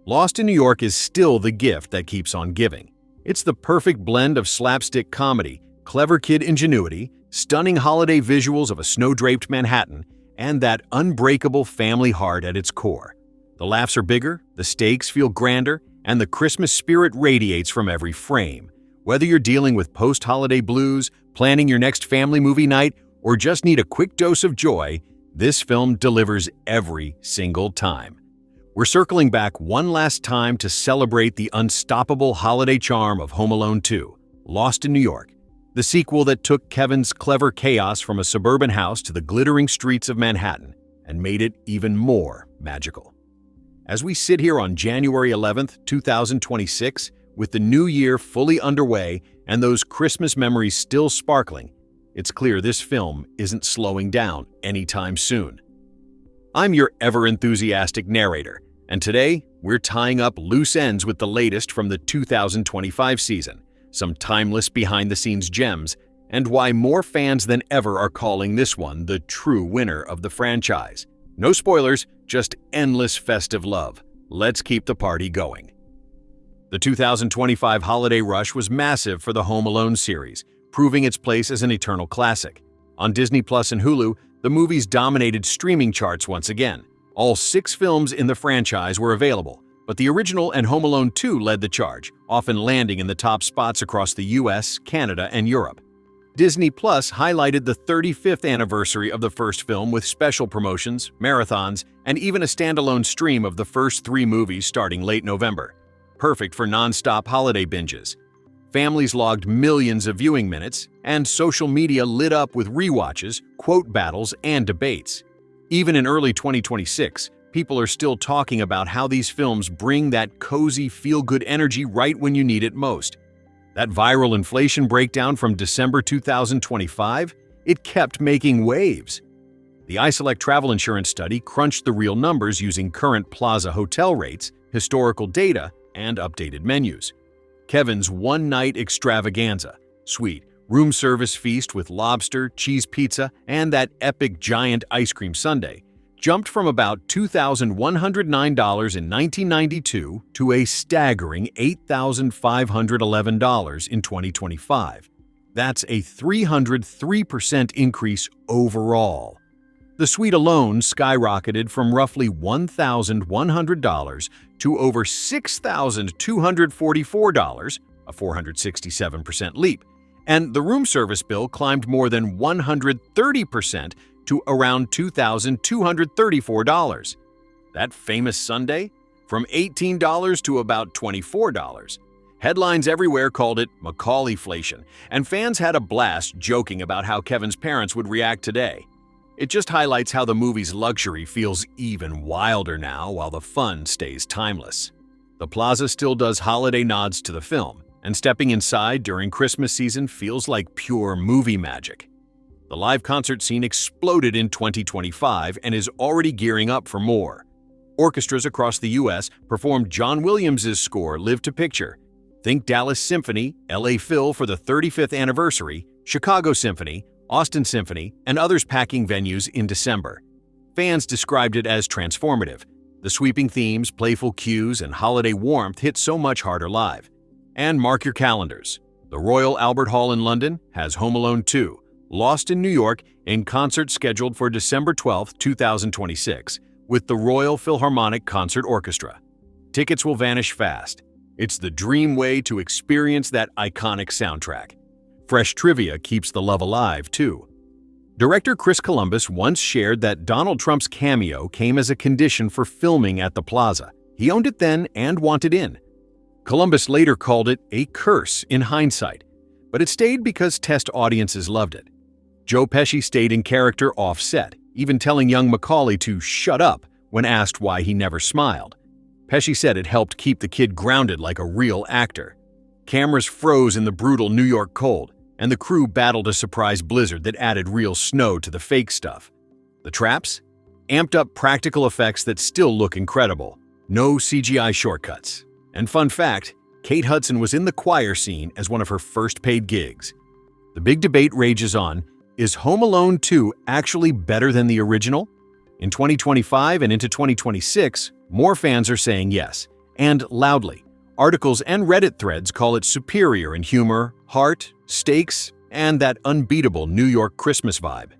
Lost in New York is still the gift that keeps on giving. It's the perfect blend of slapstick comedy, clever kid ingenuity, stunning holiday visuals of a snow-draped Manhattan, and that unbreakable family heart at its core. The laughs are bigger, the stakes feel grander, and the Christmas spirit radiates from every frame. Whether you're dealing with post-holiday blues, planning your next family movie night, or just need a quick dose of joy, this film delivers every single time. We're circling back one last time to celebrate the unstoppable holiday charm of Home Alone 2, Lost in New York, the sequel that took Kevin's clever chaos from a suburban house to the glittering streets of Manhattan and made it even more magical. As we sit here on January 11th, 2026, with the new year fully underway and those Christmas memories still sparkling, it's clear this film isn't slowing down anytime soon. I'm your ever-enthusiastic narrator, and today we're tying up loose ends with the latest from the 2025 season, some timeless behind-the-scenes gems, and why more fans than ever are calling this one the true winner of the franchise. No spoilers, just endless festive love. Let's keep the party going. The 2025 holiday rush was massive for the Home Alone series, proving its place as an eternal classic. On Disney Plus and Hulu, the movies dominated streaming charts once again. All 6 films in the franchise were available, but the original and Home Alone 2 led the charge, often landing in the top spots across the US, Canada, and Europe. Disney Plus highlighted the 35th anniversary of the first film with special promotions, marathons, and even a standalone stream of the first 3 movies starting late November. Perfect for non-stop holiday binges. Families logged millions of viewing minutes, and social media lit up with rewatches, quote battles, and debates. Even in early 2026, people are still talking about how these films bring that cozy, feel-good energy right when you need it most. That viral inflation breakdown from December 2025, it kept making waves. The iSelect travel insurance study crunched the real numbers using current Plaza hotel rates, historical data, and updated menus. Kevin's one-night extravaganza, sweet, room service feast with lobster, cheese pizza, and that epic giant ice cream sundae, jumped from about $2,109 in 1992 to a staggering $8,511 in 2025. That's a 303% increase overall. The suite alone skyrocketed from roughly $1,100 to over $6,244, a 467% leap, and the room service bill climbed more than 130% to around $2,234. That famous sundae? From $18 to about $24. Headlines everywhere called it Macaulay-flation, and fans had a blast joking about how Kevin's parents would react today. It just highlights how the movie's luxury feels even wilder now while the fun stays timeless. The Plaza still does holiday nods to the film, and stepping inside during Christmas season feels like pure movie magic. The live concert scene exploded in 2025 and is already gearing up for more. Orchestras across the U.S. performed John Williams' score Live to Picture. Think Dallas Symphony, LA Phil for the 35th anniversary, Chicago Symphony, Austin Symphony, and others packing venues in December. Fans described it as transformative. The sweeping themes, playful cues, and holiday warmth hit so much harder live. And mark your calendars. The Royal Albert Hall in London has Home Alone 2, Lost in New York, in concert scheduled for December 12, 2026, with the Royal Philharmonic Concert Orchestra. Tickets will vanish fast. It's the dream way to experience that iconic soundtrack. Fresh trivia keeps the love alive, too. Director Chris Columbus once shared that Donald Trump's cameo came as a condition for filming at the Plaza. He owned it then and wanted in. Columbus later called it a curse in hindsight, but it stayed because test audiences loved it. Joe Pesci stayed in character off-set, even telling young Macaulay to shut up when asked why he never smiled. Pesci said it helped keep the kid grounded like a real actor. Cameras froze in the brutal New York cold, and the crew battled a surprise blizzard that added real snow to the fake stuff. The traps? Amped up practical effects that still look incredible. No CGI shortcuts. And fun fact, Kate Hudson was in the choir scene as one of her first paid gigs. The big debate rages on, is Home Alone 2 actually better than the original? In 2025 and into 2026, more fans are saying yes, and loudly. Articles and Reddit threads call it superior in humor, heart, stakes, and that unbeatable New York Christmas vibe.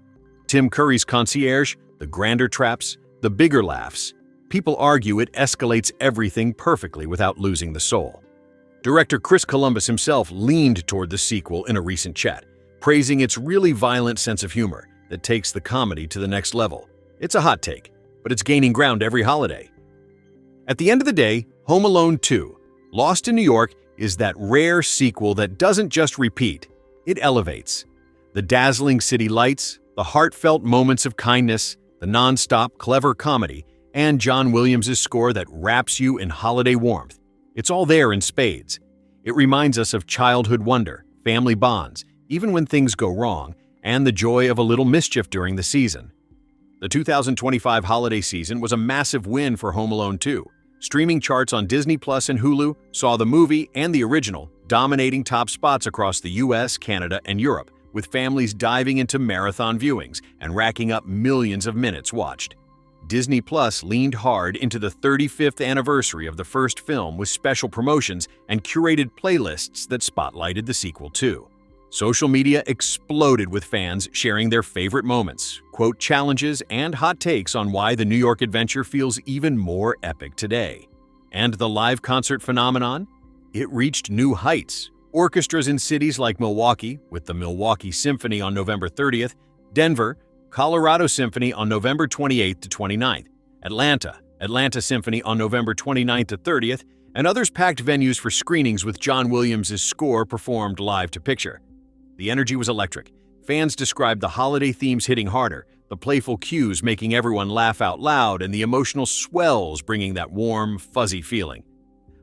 Tim Curry's concierge, the grander traps, the bigger laughs. People argue it escalates everything perfectly without losing the soul. Director Chris Columbus himself leaned toward the sequel in a recent chat, praising its really violent sense of humor that takes the comedy to the next level. It's a hot take, but it's gaining ground every holiday. At the end of the day, Home Alone 2, Lost in New York, is that rare sequel that doesn't just repeat, it elevates. The dazzling city lights, the heartfelt moments of kindness, the non-stop clever comedy, and John Williams' score that wraps you in holiday warmth. It's all there in spades. It reminds us of childhood wonder, family bonds, even when things go wrong, and the joy of a little mischief during the season. The 2025 holiday season was a massive win for Home Alone 2. Streaming charts on Disney Plus and Hulu saw the movie and the original dominating top spots across the US, Canada, and Europe, with families diving into marathon viewings and racking up millions of minutes watched. Disney Plus leaned hard into the 35th anniversary of the first film with special promotions and curated playlists that spotlighted the sequel too. Social media exploded with fans sharing their favorite moments, quote challenges, and hot takes on why the New York adventure feels even more epic today. And the live concert phenomenon? It reached new heights. Orchestras in cities like Milwaukee, with the Milwaukee Symphony on November 30th, Denver, Colorado Symphony on November 28th to 29th, Atlanta Symphony on November 29th to 30th, and others packed venues for screenings with John Williams' score performed live to picture. The energy was electric. Fans described the holiday themes hitting harder, the playful cues making everyone laugh out loud, and the emotional swells bringing that warm, fuzzy feeling.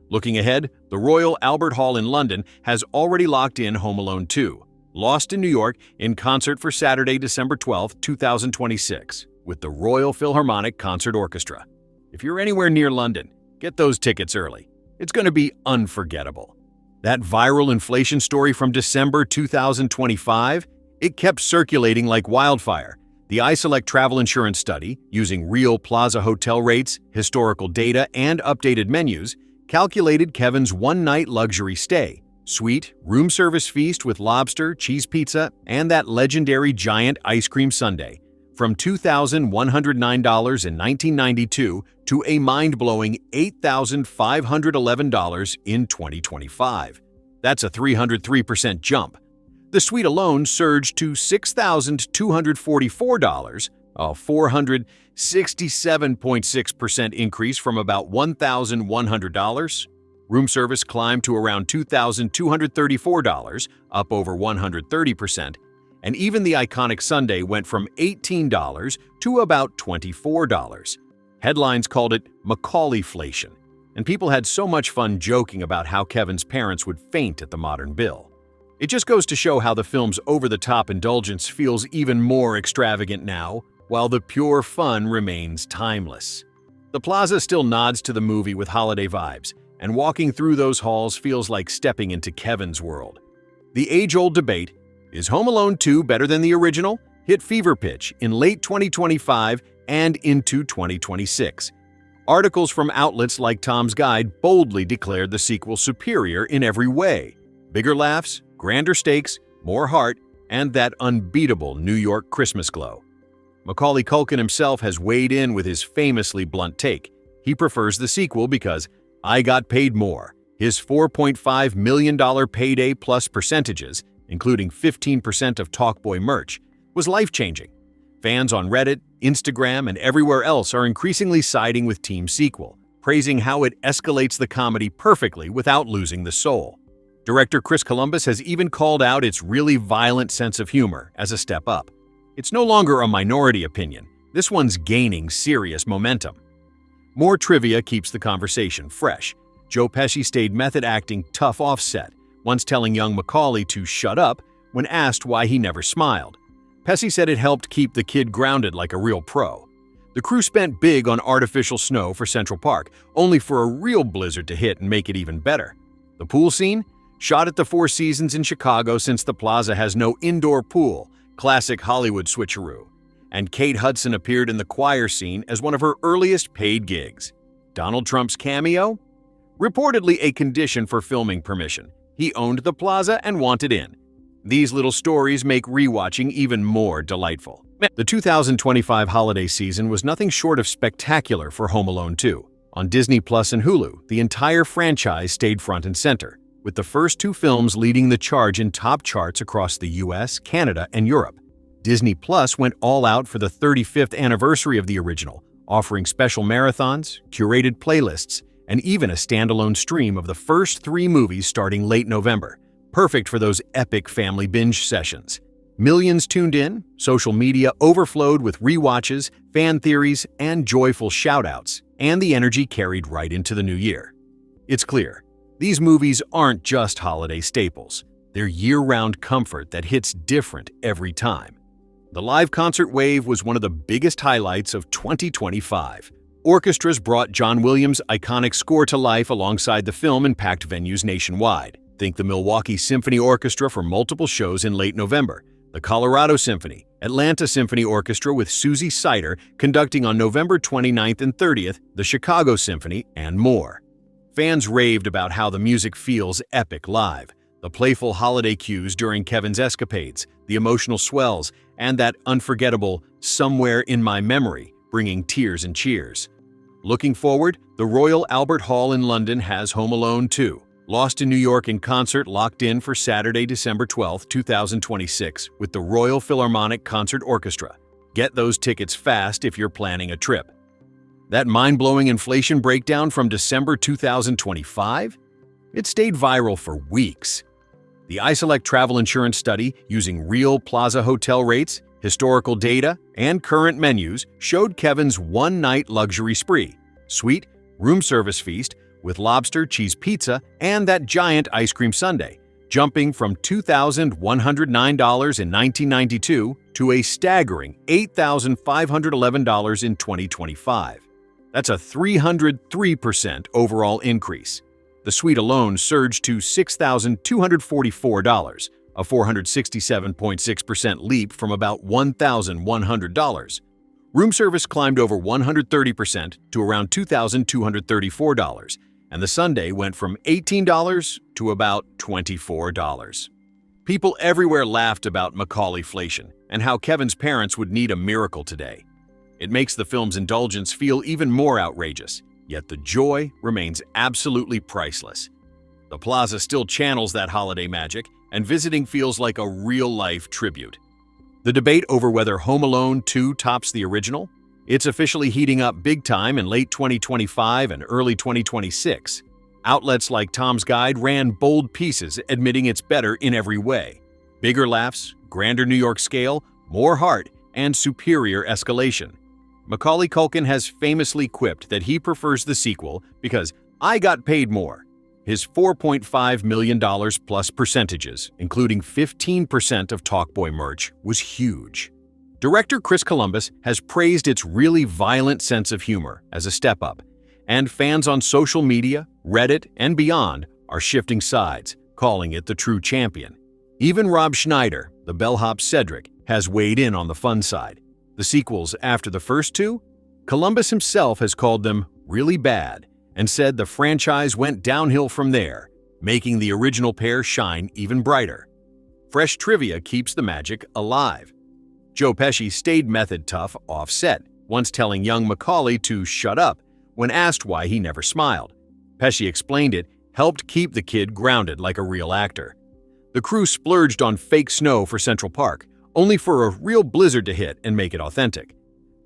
Looking ahead, the Royal Albert Hall in London has already locked in Home Alone 2, Lost in New York, in concert for Saturday, December 12, 2026, with the Royal Philharmonic Concert Orchestra. If you're anywhere near London, get those tickets early. It's going to be unforgettable. That viral inflation story from December 2025, it kept circulating like wildfire. The iSelect travel insurance study, using real Plaza hotel rates, historical data, and updated menus, calculated Kevin's one-night luxury stay, suite, room service feast with lobster, cheese pizza, and that legendary giant ice cream sundae, from $2,109 in 1992 to a mind-blowing $8,511 in 2025. That's a 303% jump. The suite alone surged to $6,244, a 467.6% increase from about $1,100. Room service climbed to around $2,234, up over 130%, and even the iconic sundae went from $18 to about $24. Headlines called it Macaulay-flation, and people had so much fun joking about how Kevin's parents would faint at the modern bill. It just goes to show how the film's over-the-top indulgence feels even more extravagant now, while the pure fun remains timeless. The Plaza still nods to the movie with holiday vibes, and walking through those halls feels like stepping into Kevin's world. The age-old debate, is Home Alone 2 better than the original? Hit fever pitch in late 2025 and into 2026. Articles from outlets like Tom's Guide boldly declared the sequel superior in every way. Bigger laughs, grander stakes, more heart, and that unbeatable New York Christmas glow. Macaulay Culkin himself has weighed in with his famously blunt take. He prefers the sequel because I got paid more. His $4.5 million payday plus percentages, including 15% of Talkboy merch, was life-changing. Fans on Reddit, Instagram, and everywhere else are increasingly siding with Team Sequel, praising how it escalates the comedy perfectly without losing the soul. Director Chris Columbus has even called out its really violent sense of humor as a step up. It's no longer a minority opinion. This one's gaining serious momentum. More trivia keeps the conversation fresh. Joe Pesci stayed method acting tough offset, once telling young Macaulay to shut up when asked why he never smiled. Pesci said it helped keep the kid grounded like a real pro. The crew spent big on artificial snow for Central Park, only for a real blizzard to hit and make it even better. The pool scene? Shot at the Four Seasons in Chicago since the plaza has no indoor pool, classic Hollywood switcheroo. And Kate Hudson appeared in the choir scene as one of her earliest paid gigs. Donald Trump's cameo? Reportedly a condition for filming permission. He owned the plaza and wanted in. These little stories make rewatching even more delightful. The 2025 holiday season was nothing short of spectacular for Home Alone 2. On Disney Plus and Hulu, the entire franchise stayed front and center, with the first two films leading the charge in top charts across the US, Canada, and Europe. Disney Plus went all out for the 35th anniversary of the original, offering special marathons, curated playlists, and even a standalone stream of the first three movies starting late November, perfect for those epic family binge sessions. Millions tuned in, social media overflowed with rewatches, fan theories, and joyful shout-outs, and the energy carried right into the new year. It's clear, these movies aren't just holiday staples. They're year-round comfort that hits different every time. The live concert wave was one of the biggest highlights of 2025. Orchestras brought John Williams' iconic score to life alongside the film in packed venues nationwide. Think the Milwaukee Symphony Orchestra for multiple shows in late November, the Colorado Symphony, Atlanta Symphony Orchestra with Susie Sider conducting on November 29th and 30th, the Chicago Symphony, and more. Fans raved about how the music feels epic live, the playful holiday cues during Kevin's escapades, the emotional swells, and that unforgettable "Somewhere in My Memory" bringing tears and cheers. Looking forward, the Royal Albert Hall in London has Home Alone 2. Lost in New York in concert locked in for Saturday, December 12, 2026 with the Royal Philharmonic Concert Orchestra. Get those tickets fast if you're planning a trip. That mind-blowing inflation breakdown from December 2025? It stayed viral for weeks. The iSelect travel insurance study, using real Plaza hotel rates, historical data, and current menus, showed Kevin's one-night luxury spree, suite, room service feast, with lobster, cheese pizza, and that giant ice cream sundae, jumping from $2,109 in 1992 to a staggering $8,511 in 2025. That's a 303% overall increase. The suite alone surged to $6,244, a 467.6% leap from about $1,100. Room service climbed over 130% to around $2,234, and the sundae went from $18 to about $24. People everywhere laughed about Macaulayflation and how Kevin's parents would need a miracle today. It makes the film's indulgence feel even more outrageous, yet the joy remains absolutely priceless. The plaza still channels that holiday magic, and visiting feels like a real-life tribute. The debate over whether Home Alone 2 tops the original? It's officially heating up big time in late 2025 and early 2026. Outlets like Tom's Guide ran bold pieces admitting it's better in every way. Bigger laughs, grander New York scale, more heart, and superior escalation. Macaulay Culkin has famously quipped that he prefers the sequel because "I got paid more." His $4.5 million plus percentages, including 15% of Talkboy merch, was huge. Director Chris Columbus has praised its really violent sense of humor as a step up, and fans on social media, Reddit, and beyond are shifting sides, calling it the true champion. Even Rob Schneider, the bellhop Cedric, has weighed in on the fun side. The sequels after the first two? Columbus himself has called them really bad and said the franchise went downhill from there, making the original pair shine even brighter. Fresh trivia keeps the magic alive. Joe Pesci stayed method tough offset, once telling young Macaulay to shut up when asked why he never smiled. Pesci explained it helped keep the kid grounded like a real actor. The crew splurged on fake snow for Central Park, only for a real blizzard to hit and make it authentic.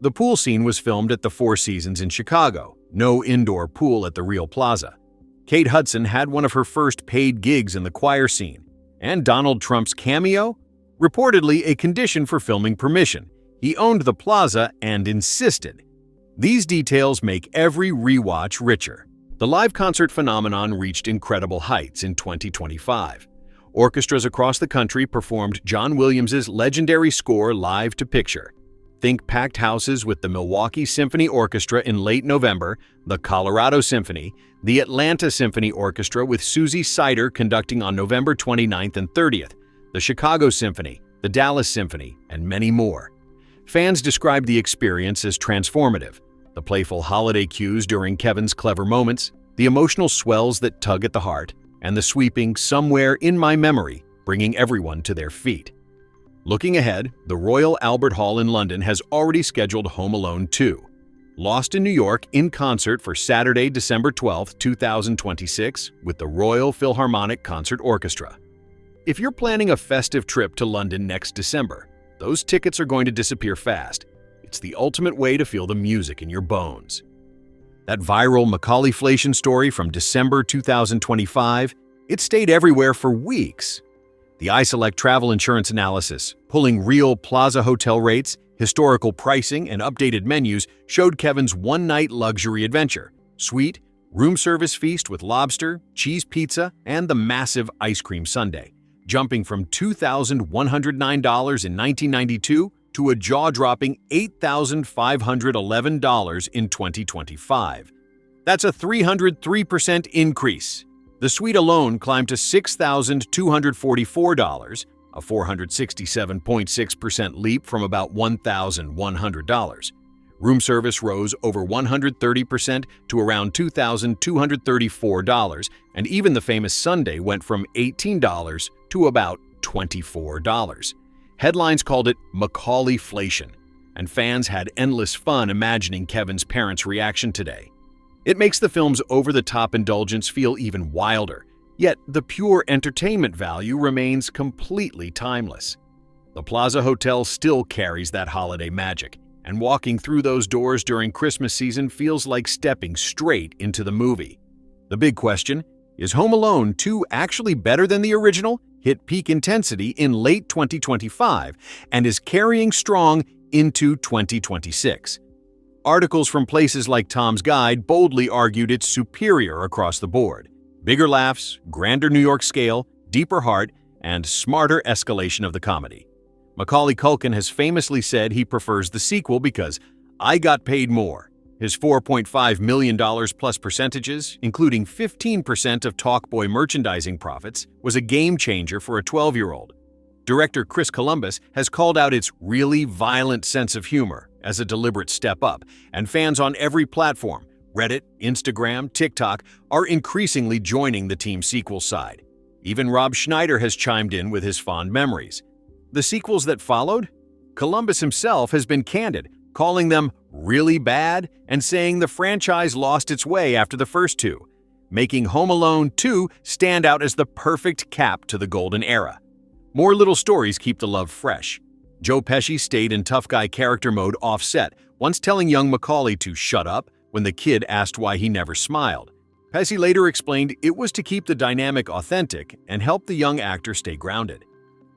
The pool scene was filmed at the Four Seasons in Chicago, no indoor pool at the real plaza. Kate Hudson had one of her first paid gigs in the choir scene, and Donald Trump's cameo? Reportedly a condition for filming permission. He owned the plaza and insisted. These details make every rewatch richer. The live concert phenomenon reached incredible heights in 2025. Orchestras across the country performed John Williams' legendary score live to picture. Think packed houses with the Milwaukee Symphony Orchestra in late November, the Colorado Symphony, the Atlanta Symphony Orchestra with Susie Sider conducting on November 29th and 30th, the Chicago Symphony, the Dallas Symphony, and many more. Fans described the experience as transformative. The playful holiday cues during Kevin's clever moments, the emotional swells that tug at the heart, and the sweeping "Somewhere in My Memory," bringing everyone to their feet. Looking ahead, the Royal Albert Hall in London has already scheduled Home Alone 2. Lost in New York in concert for Saturday, December 12, 2026, with the Royal Philharmonic Concert Orchestra. If you're planning a festive trip to London next December, those tickets are going to disappear fast. It's the ultimate way to feel the music in your bones. That viral Macaulay-flation story from December 2025, it stayed everywhere for weeks. The iSelect travel insurance analysis, pulling real Plaza hotel rates, historical pricing, and updated menus, showed Kevin's one-night luxury adventure: suite, room service feast with lobster, cheese pizza, and the massive ice cream sundae, jumping from $2,109 in 1992 to a jaw-dropping $8,511 in 2025. That's a 303% increase. The suite alone climbed to $6,244, a 467.6% leap from about $1,100. Room service rose over 130% to around $2,234, and even the famous sundae went from $18 to about $24. Headlines called it Macaulay-flation, and fans had endless fun imagining Kevin's parents' reaction today. It makes the film's over-the-top indulgence feel even wilder, yet the pure entertainment value remains completely timeless. The Plaza Hotel still carries that holiday magic, and walking through those doors during Christmas season feels like stepping straight into the movie. The big question, is Home Alone 2 actually better than the original? Hit peak intensity in late 2025 and is carrying strong into 2026. Articles from places like Tom's Guide boldly argued it's superior across the board. Bigger laughs, grander New York scale, deeper heart, and smarter escalation of the comedy. Macaulay Culkin has famously said he prefers the sequel because "I got paid more." His $4.5 million plus percentages, including 15% of Talkboy merchandising profits, was a game changer for a 12-year-old. Director Chris Columbus has called out its really violent sense of humor as a deliberate step up, and fans on every platform, Reddit, Instagram, TikTok, are increasingly joining the team sequel side. Even Rob Schneider has chimed in with his fond memories. The sequels that followed? Columbus himself has been candid, calling them really bad and saying the franchise lost its way after the first two, making Home Alone 2 stand out as the perfect cap to the golden era. More little stories keep the love fresh. Joe Pesci stayed in tough guy character mode off-set, once telling young Macaulay to shut up when the kid asked why he never smiled. Pesci later explained it was to keep the dynamic authentic and help the young actor stay grounded.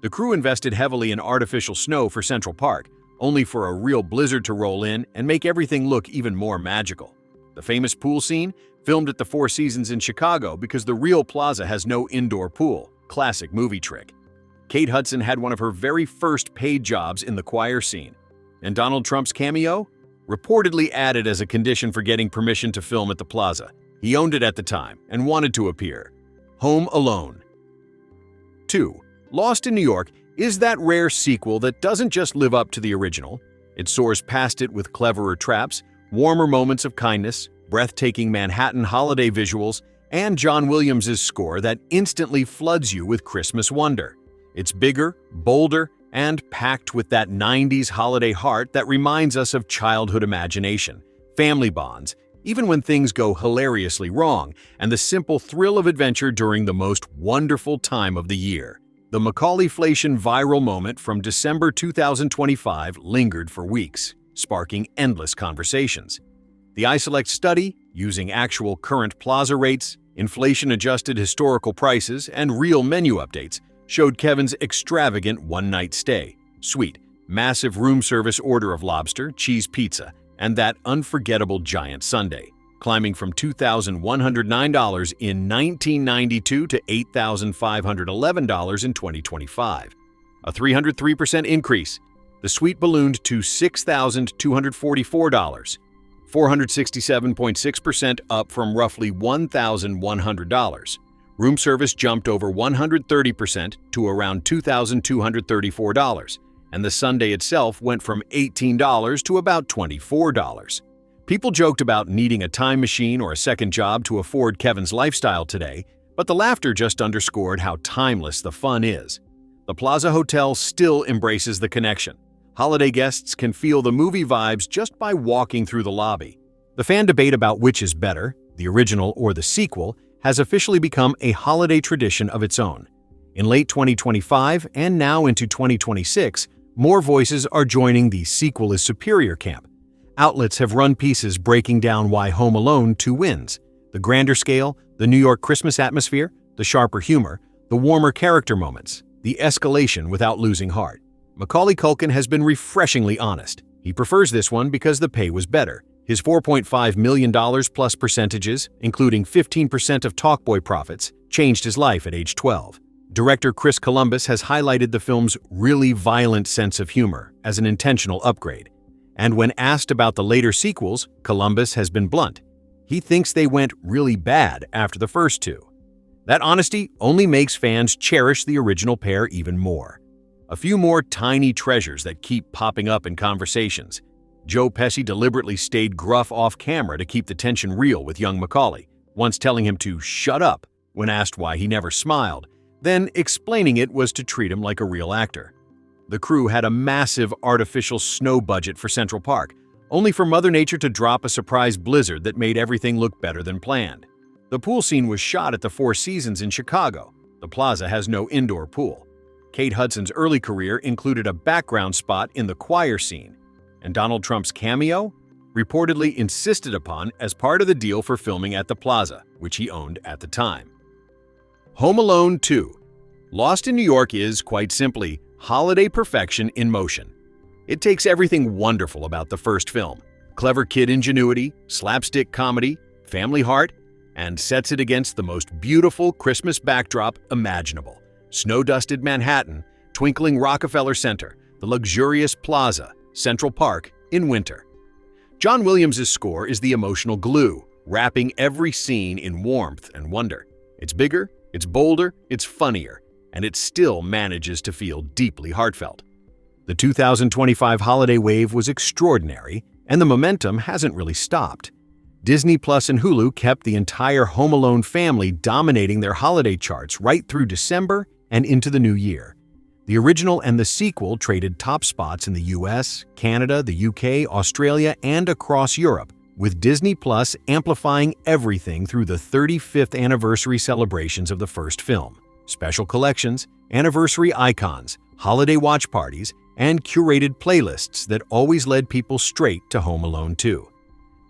The crew invested heavily in artificial snow for Central Park, only for a real blizzard to roll in and make everything look even more magical. The famous pool scene? Filmed at the Four Seasons in Chicago because the real Plaza has no indoor pool. Classic movie trick. Kate Hudson had one of her very first paid jobs in the choir scene. And Donald Trump's cameo? Reportedly added as a condition for getting permission to film at the Plaza. He owned it at the time and wanted to appear. Home Alone 2. Lost in New York is that rare sequel that doesn't just live up to the original. It soars past it with cleverer traps, warmer moments of kindness, breathtaking Manhattan holiday visuals, and John Williams' score that instantly floods you with Christmas wonder. It's bigger, bolder, and packed with that 90s holiday heart that reminds us of childhood imagination, family bonds, even when things go hilariously wrong, and the simple thrill of adventure during the most wonderful time of the year. The Macaulay-flation viral moment from December 2025 lingered for weeks, sparking endless conversations. The iSelect study, using actual current Plaza rates, inflation-adjusted historical prices, and real menu updates, showed Kevin's extravagant one-night stay, suite, massive room service order of lobster, cheese pizza, and that unforgettable giant sundae, climbing from $2,109 in 1992 to $8,511 in 2025. A 303% increase. The suite ballooned to $6,244, 467.6% up from roughly $1,100. Room service jumped over 130% to around $2,234, and the sundae itself went from $18 to about $24. People joked about needing a time machine or a second job to afford Kevin's lifestyle today, but the laughter just underscored how timeless the fun is. The Plaza Hotel still embraces the connection. Holiday guests can feel the movie vibes just by walking through the lobby. The fan debate about which is better, the original or the sequel, has officially become a holiday tradition of its own. In late 2025 and now into 2026, more voices are joining the sequel is superior camp. Outlets have run pieces breaking down why Home Alone 2 wins: the grander scale, the New York Christmas atmosphere, the sharper humor, the warmer character moments, the escalation without losing heart. Macaulay Culkin has been refreshingly honest. He prefers this one because the pay was better. His $4.5 million plus percentages, including 15% of Talkboy profits, changed his life at age 12. Director Chris Columbus has highlighted the film's really violent sense of humor as an intentional upgrade. And when asked about the later sequels, Columbus has been blunt. He thinks they went really bad after the first two. That honesty only makes fans cherish the original pair even more. A few more tiny treasures that keep popping up in conversations. Joe Pesci deliberately stayed gruff off-camera to keep the tension real with young Macaulay, once telling him to shut up when asked why he never smiled, then explaining it was to treat him like a real actor. The crew had a massive artificial snow budget for Central Park, only for Mother Nature to drop a surprise blizzard that made everything look better than planned. The pool scene was shot at the Four Seasons in Chicago. The Plaza has no indoor pool. Kate Hudson's early career included a background spot in the choir scene, and Donald Trump's cameo reportedly insisted upon as part of the deal for filming at the Plaza, which he owned at the time. Home Alone 2. Lost in New York is, quite simply, holiday perfection in motion. It takes everything wonderful about the first film, clever kid ingenuity, slapstick comedy, family heart, and sets it against the most beautiful Christmas backdrop imaginable: snow-dusted Manhattan, twinkling Rockefeller Center, the luxurious Plaza, Central Park in winter. John Williams' score is the emotional glue, wrapping every scene in warmth and wonder. It's bigger, it's bolder, it's funnier, and it still manages to feel deeply heartfelt. The 2025 holiday wave was extraordinary, and the momentum hasn't really stopped. Disney Plus and Hulu kept the entire Home Alone family dominating their holiday charts right through December and into the new year. The original and the sequel traded top spots in the US, Canada, the UK, Australia, and across Europe, with Disney Plus amplifying everything through the 35th anniversary celebrations of the first film. Special collections, anniversary icons, holiday watch parties, and curated playlists that always led people straight to Home Alone 2.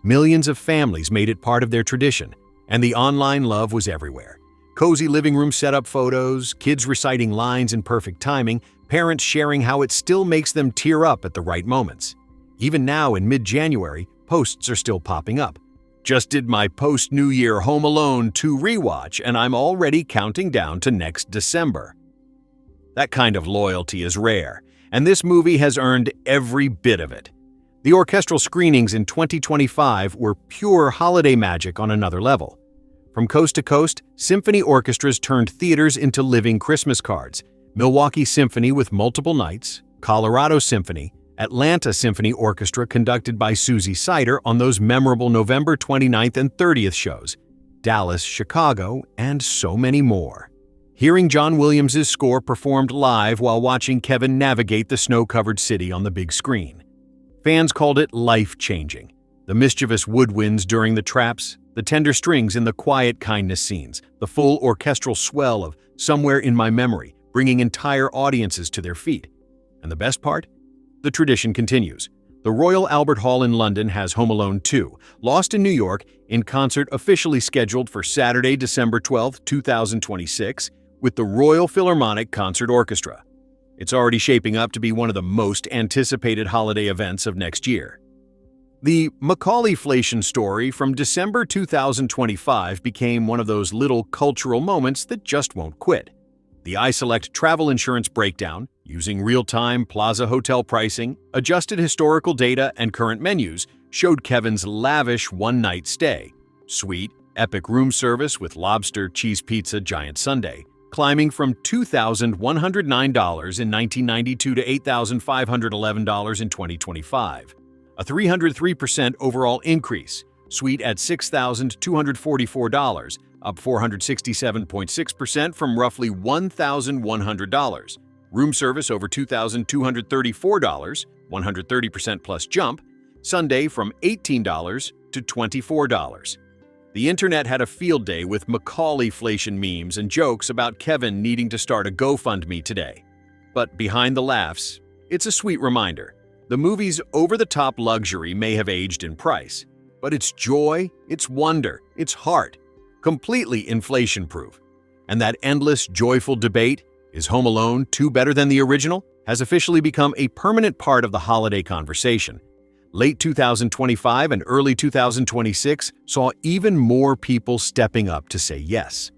Millions of families made it part of their tradition, and the online love was everywhere. Cozy living room setup photos, kids reciting lines in perfect timing, parents sharing how it still makes them tear up at the right moments. Even now in mid-January, posts are still popping up. Just did my post-New Year Home Alone 2 rewatch, and I'm already counting down to next December. That kind of loyalty is rare, and this movie has earned every bit of it. The orchestral screenings in 2025 were pure holiday magic on another level. From coast to coast, symphony orchestras turned theaters into living Christmas cards. Milwaukee Symphony with multiple nights, Colorado Symphony, Atlanta Symphony Orchestra conducted by Susie Sider on those memorable November 29th and 30th shows, Dallas, Chicago, and so many more. Hearing John Williams' score performed live while watching Kevin navigate the snow-covered city on the big screen. Fans called it life-changing. The mischievous woodwinds during the traps, the tender strings in the quiet kindness scenes, the full orchestral swell of Somewhere in My Memory, bringing entire audiences to their feet. And the best part? The tradition continues. The Royal Albert Hall in London has Home Alone 2, Lost in New York, in concert officially scheduled for Saturday, December 12, 2026, with the Royal Philharmonic Concert Orchestra. It's already shaping up to be one of the most anticipated holiday events of next year. The Macaulay-flation story from December 2025 became one of those little cultural moments that just won't quit. The iSelect travel insurance breakdown, using real-time Plaza hotel pricing, adjusted historical data, and current menus, showed Kevin's lavish one-night stay. Suite, epic room service with lobster, cheese pizza, giant sundae, climbing from $2,109 in 1992 to $8,511 in 2025. A 303% overall increase. Suite at $6,244, up 467.6% from roughly $1,100. Room service over $2,234, 130% plus jump. Sunday from $18 to $24. The internet had a field day with Macaulay-flation memes and jokes about Kevin needing to start a GoFundMe today. But behind the laughs, it's a sweet reminder. The movie's over-the-top luxury may have aged in price, but its joy, its wonder, its heart, completely inflation-proof. And that endless, joyful debate, is Home Alone 2 better than the original, has officially become a permanent part of the holiday conversation. Late 2025 and early 2026 saw even more people stepping up to say yes.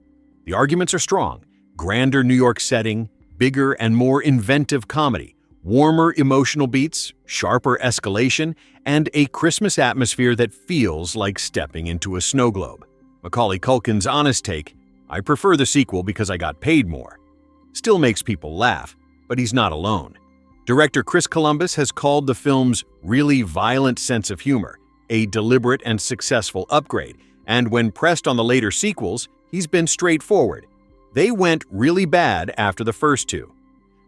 The arguments are strong: grander New York setting, bigger and more inventive comedy, warmer emotional beats, sharper escalation, and a Christmas atmosphere that feels like stepping into a snow globe. Macaulay Culkin's honest take, "I prefer the sequel because I got paid more," still makes people laugh, but he's not alone. Director Chris Columbus has called the film's really violent sense of humor a deliberate and successful upgrade, and when pressed on the later sequels, he's been straightforward. They went really bad after the first two.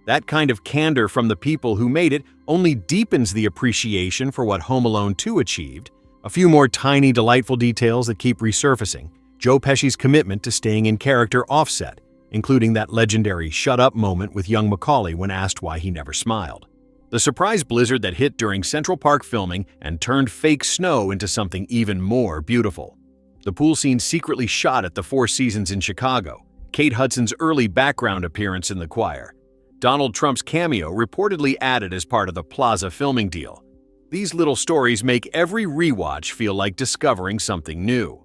That kind of candor from the people who made it only deepens the appreciation for what Home Alone 2 achieved. A few more tiny, delightful details that keep resurfacing. Joe Pesci's commitment to staying in character offset, including that legendary shut-up moment with young Macaulay when asked why he never smiled. The surprise blizzard that hit during Central Park filming and turned fake snow into something even more beautiful. The pool scene secretly shot at the Four Seasons in Chicago. Kate Hudson's early background appearance in The Choir. Donald Trump's cameo reportedly added as part of the Plaza filming deal. These little stories make every rewatch feel like discovering something new.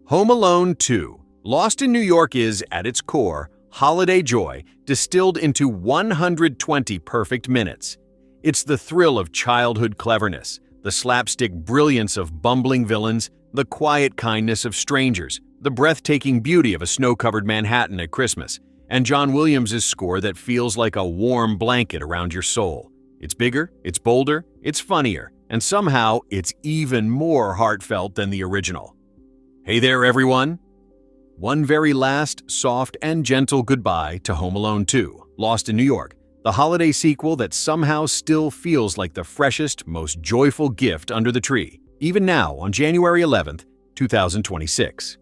Home Alone 2. Lost in New York is, at its core, holiday joy distilled into 120 perfect minutes. It's the thrill of childhood cleverness, the slapstick brilliance of bumbling villains, the quiet kindness of strangers, the breathtaking beauty of a snow-covered Manhattan at Christmas, and John Williams' score that feels like a warm blanket around your soul. It's bigger, it's bolder, it's funnier, and somehow it's even more heartfelt than the original. Hey there, everyone! One very last, soft and gentle goodbye to Home Alone 2, Lost in New York, the holiday sequel that somehow still feels like the freshest, most joyful gift under the tree, even now on January 11th, 2026.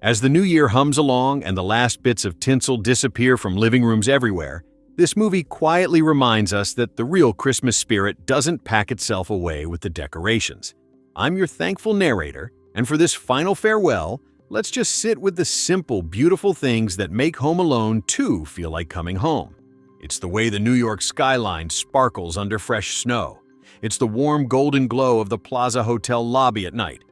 As the new year hums along and the last bits of tinsel disappear from living rooms everywhere, this movie quietly reminds us that the real Christmas spirit doesn't pack itself away with the decorations. I'm your thankful narrator, and for this final farewell, let's just sit with the simple, beautiful things that make Home Alone 2 feel like coming home. It's the way the New York skyline sparkles under fresh snow. It's the warm golden glow of the Plaza Hotel lobby at night.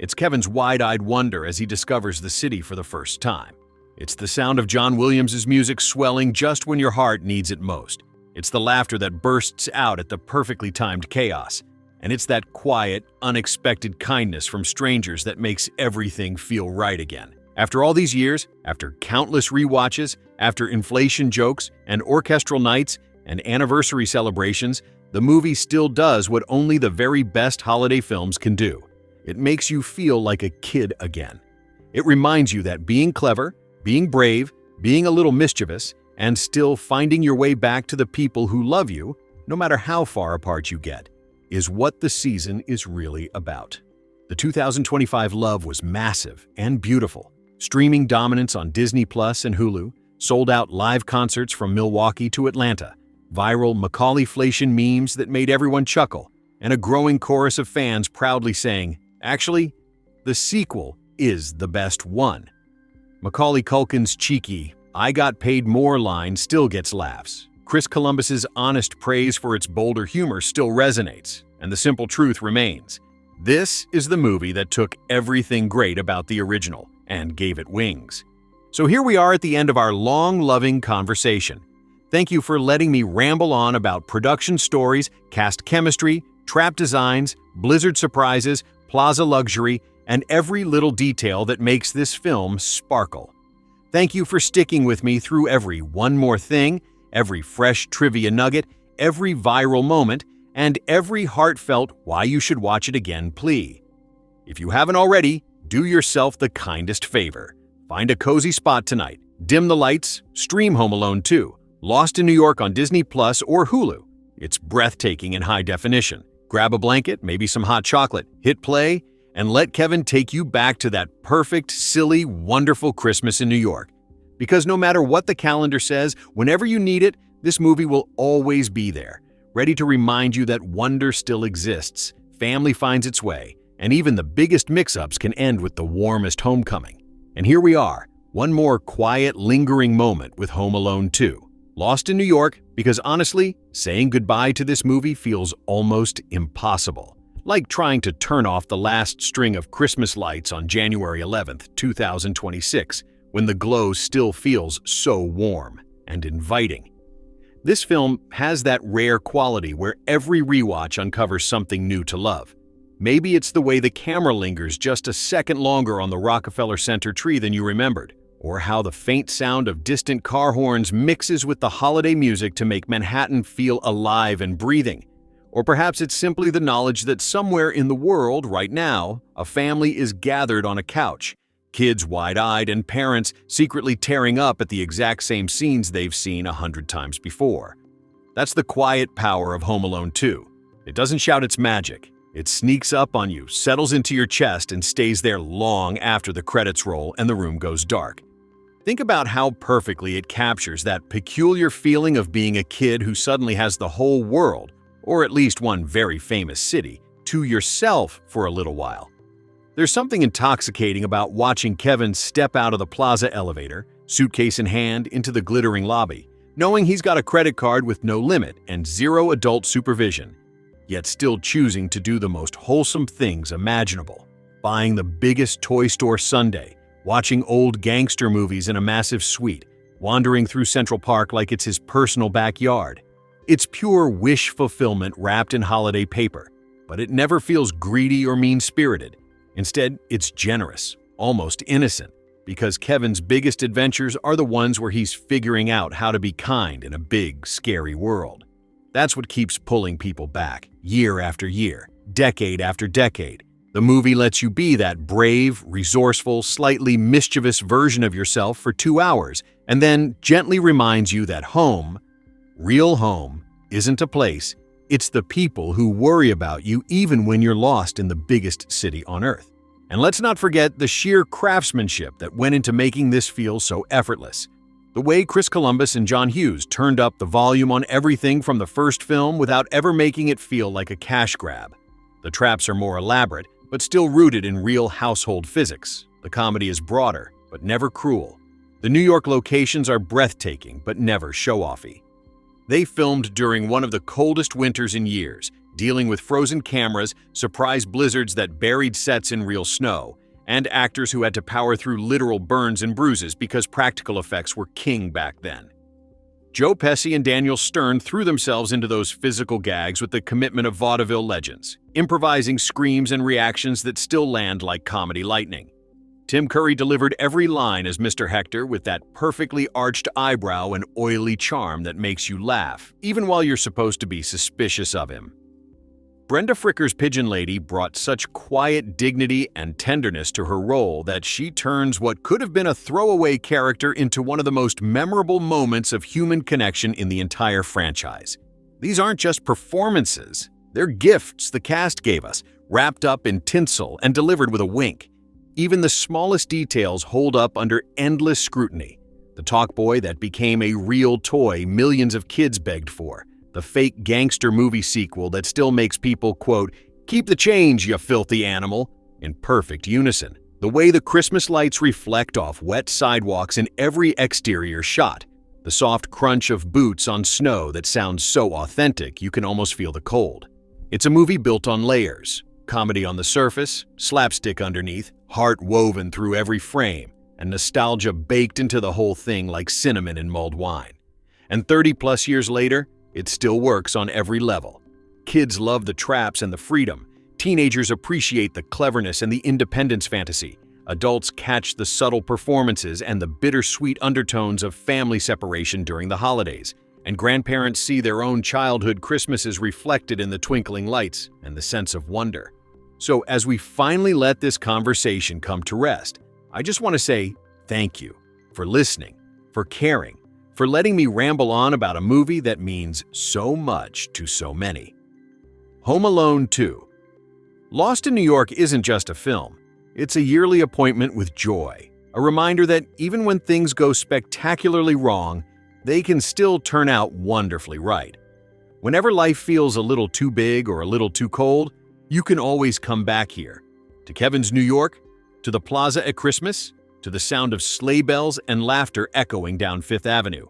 It's Kevin's wide-eyed wonder as he discovers the city for the first time. It's the sound of John Williams' music swelling just when your heart needs it most. It's the laughter that bursts out at the perfectly timed chaos. And it's that quiet, unexpected kindness from strangers that makes everything feel right again. After all these years, after countless rewatches, after inflation jokes and orchestral nights and anniversary celebrations, the movie still does what only the very best holiday films can do. It makes you feel like a kid again. It reminds you that being clever, being brave, being a little mischievous, and still finding your way back to the people who love you, no matter how far apart you get, is what the season is really about. The 2025 love was massive and beautiful. Streaming dominance on Disney Plus and Hulu, sold-out live concerts from Milwaukee to Atlanta, viral Macaulay-flation memes that made everyone chuckle, and a growing chorus of fans proudly saying, "Actually, the sequel is the best one." Macaulay Culkin's cheeky, "I got paid more" line still gets laughs. Chris Columbus's honest praise for its bolder humor still resonates, And the simple truth remains. This is the movie that took everything great about the original and gave it wings. So here we are at the end of our long, loving conversation. Thank you for letting me ramble on about production stories, cast chemistry, trap designs, blizzard surprises, plaza luxury, and every little detail that makes this film sparkle. Thank you for sticking with me through every one more thing, every fresh trivia nugget, every viral moment, and every heartfelt why you should watch it again plea. If you haven't already, do yourself the kindest favor. Find a cozy spot tonight, dim the lights, stream Home Alone 2, Lost in New York on Disney Plus or Hulu. It's breathtaking in high definition. Grab a blanket, maybe some hot chocolate, hit play, and let Kevin take you back to that perfect, silly, wonderful Christmas in New York. Because no matter what the calendar says, whenever you need it, this movie will always be there, ready to remind you that wonder still exists, family finds its way, and even the biggest mix-ups can end with the warmest homecoming. And here we are, one more quiet, lingering moment with Home Alone 2. Lost in New York, because honestly, saying goodbye to this movie feels almost impossible. Like trying to turn off the last string of Christmas lights on January 11th, 2026, when the glow still feels so warm and inviting. This film has that rare quality where every rewatch uncovers something new to love. Maybe it's the way the camera lingers just a second longer on the Rockefeller Center tree than you remembered, or how the faint sound of distant car horns mixes with the holiday music to make Manhattan feel alive and breathing. Or perhaps it's simply the knowledge that somewhere in the world right now, a family is gathered on a couch, kids wide-eyed and parents secretly tearing up at the exact same scenes they've seen 100 times before. That's the quiet power of Home Alone 2. It doesn't shout its magic. It sneaks up on you, settles into your chest, and stays there long after the credits roll and the room goes dark. Think about how perfectly it captures that peculiar feeling of being a kid who suddenly has the whole world, or at least one very famous city, to yourself for a little while. There's something intoxicating about watching Kevin step out of the plaza elevator, suitcase in hand, into the glittering lobby, knowing he's got a credit card with no limit and zero adult supervision, yet still choosing to do the most wholesome things imaginable. Buying the biggest toy store sundae, watching old gangster movies in a massive suite, wandering through Central Park like it's his personal backyard. It's pure wish fulfillment wrapped in holiday paper, but it never feels greedy or mean-spirited. Instead, it's generous, almost innocent, because Kevin's biggest adventures are the ones where he's figuring out how to be kind in a big, scary world. That's what keeps pulling people back, year after year, decade after decade. The movie lets you be that brave, resourceful, slightly mischievous version of yourself for 2 hours, and then gently reminds you that home, real home, isn't a place, it's the people who worry about you even when you're lost in the biggest city on earth. And let's not forget the sheer craftsmanship that went into making this feel so effortless. The way Chris Columbus and John Hughes turned up the volume on everything from the first film without ever making it feel like a cash grab. The traps are more elaborate, but still rooted in real household physics. The comedy is broader, but never cruel. The New York locations are breathtaking, but never show-offy. They filmed during one of the coldest winters in years, dealing with frozen cameras, surprise blizzards that buried sets in real snow, and actors who had to power through literal burns and bruises because practical effects were king back then. Joe Pesci and Daniel Stern threw themselves into those physical gags with the commitment of vaudeville legends, improvising screams and reactions that still land like comedy lightning. Tim Curry delivered every line as Mr. Hector with that perfectly arched eyebrow and oily charm that makes you laugh, even while you're supposed to be suspicious of him. Brenda Fricker's Pigeon Lady brought such quiet dignity and tenderness to her role that she turns what could have been a throwaway character into one of the most memorable moments of human connection in the entire franchise. These aren't just performances, they're gifts the cast gave us, wrapped up in tinsel and delivered with a wink. Even the smallest details hold up under endless scrutiny. The talk boy that became a real toy millions of kids begged for. The fake gangster movie sequel that still makes people, quote, "Keep the change, you filthy animal," in perfect unison. The way the Christmas lights reflect off wet sidewalks in every exterior shot. The soft crunch of boots on snow that sounds so authentic you can almost feel the cold. It's a movie built on layers. Comedy on the surface, slapstick underneath, heart woven through every frame, and nostalgia baked into the whole thing like cinnamon in mulled wine. And 30-plus years later, it still works on every level. Kids love the traps and the freedom. Teenagers appreciate the cleverness and the independence fantasy. Adults catch the subtle performances and the bittersweet undertones of family separation during the holidays. And grandparents see their own childhood Christmases reflected in the twinkling lights and the sense of wonder. So as we finally let this conversation come to rest, I just want to say thank you for listening, for caring, for letting me ramble on about a movie that means so much to so many. Home Alone 2. Lost in New York isn't just a film. It's a yearly appointment with joy, a reminder that even when things go spectacularly wrong, they can still turn out wonderfully right. Whenever life feels a little too big or a little too cold, you can always come back here. To Kevin's New York, to the plaza at Christmas, to the sound of sleigh bells and laughter echoing down Fifth Avenue.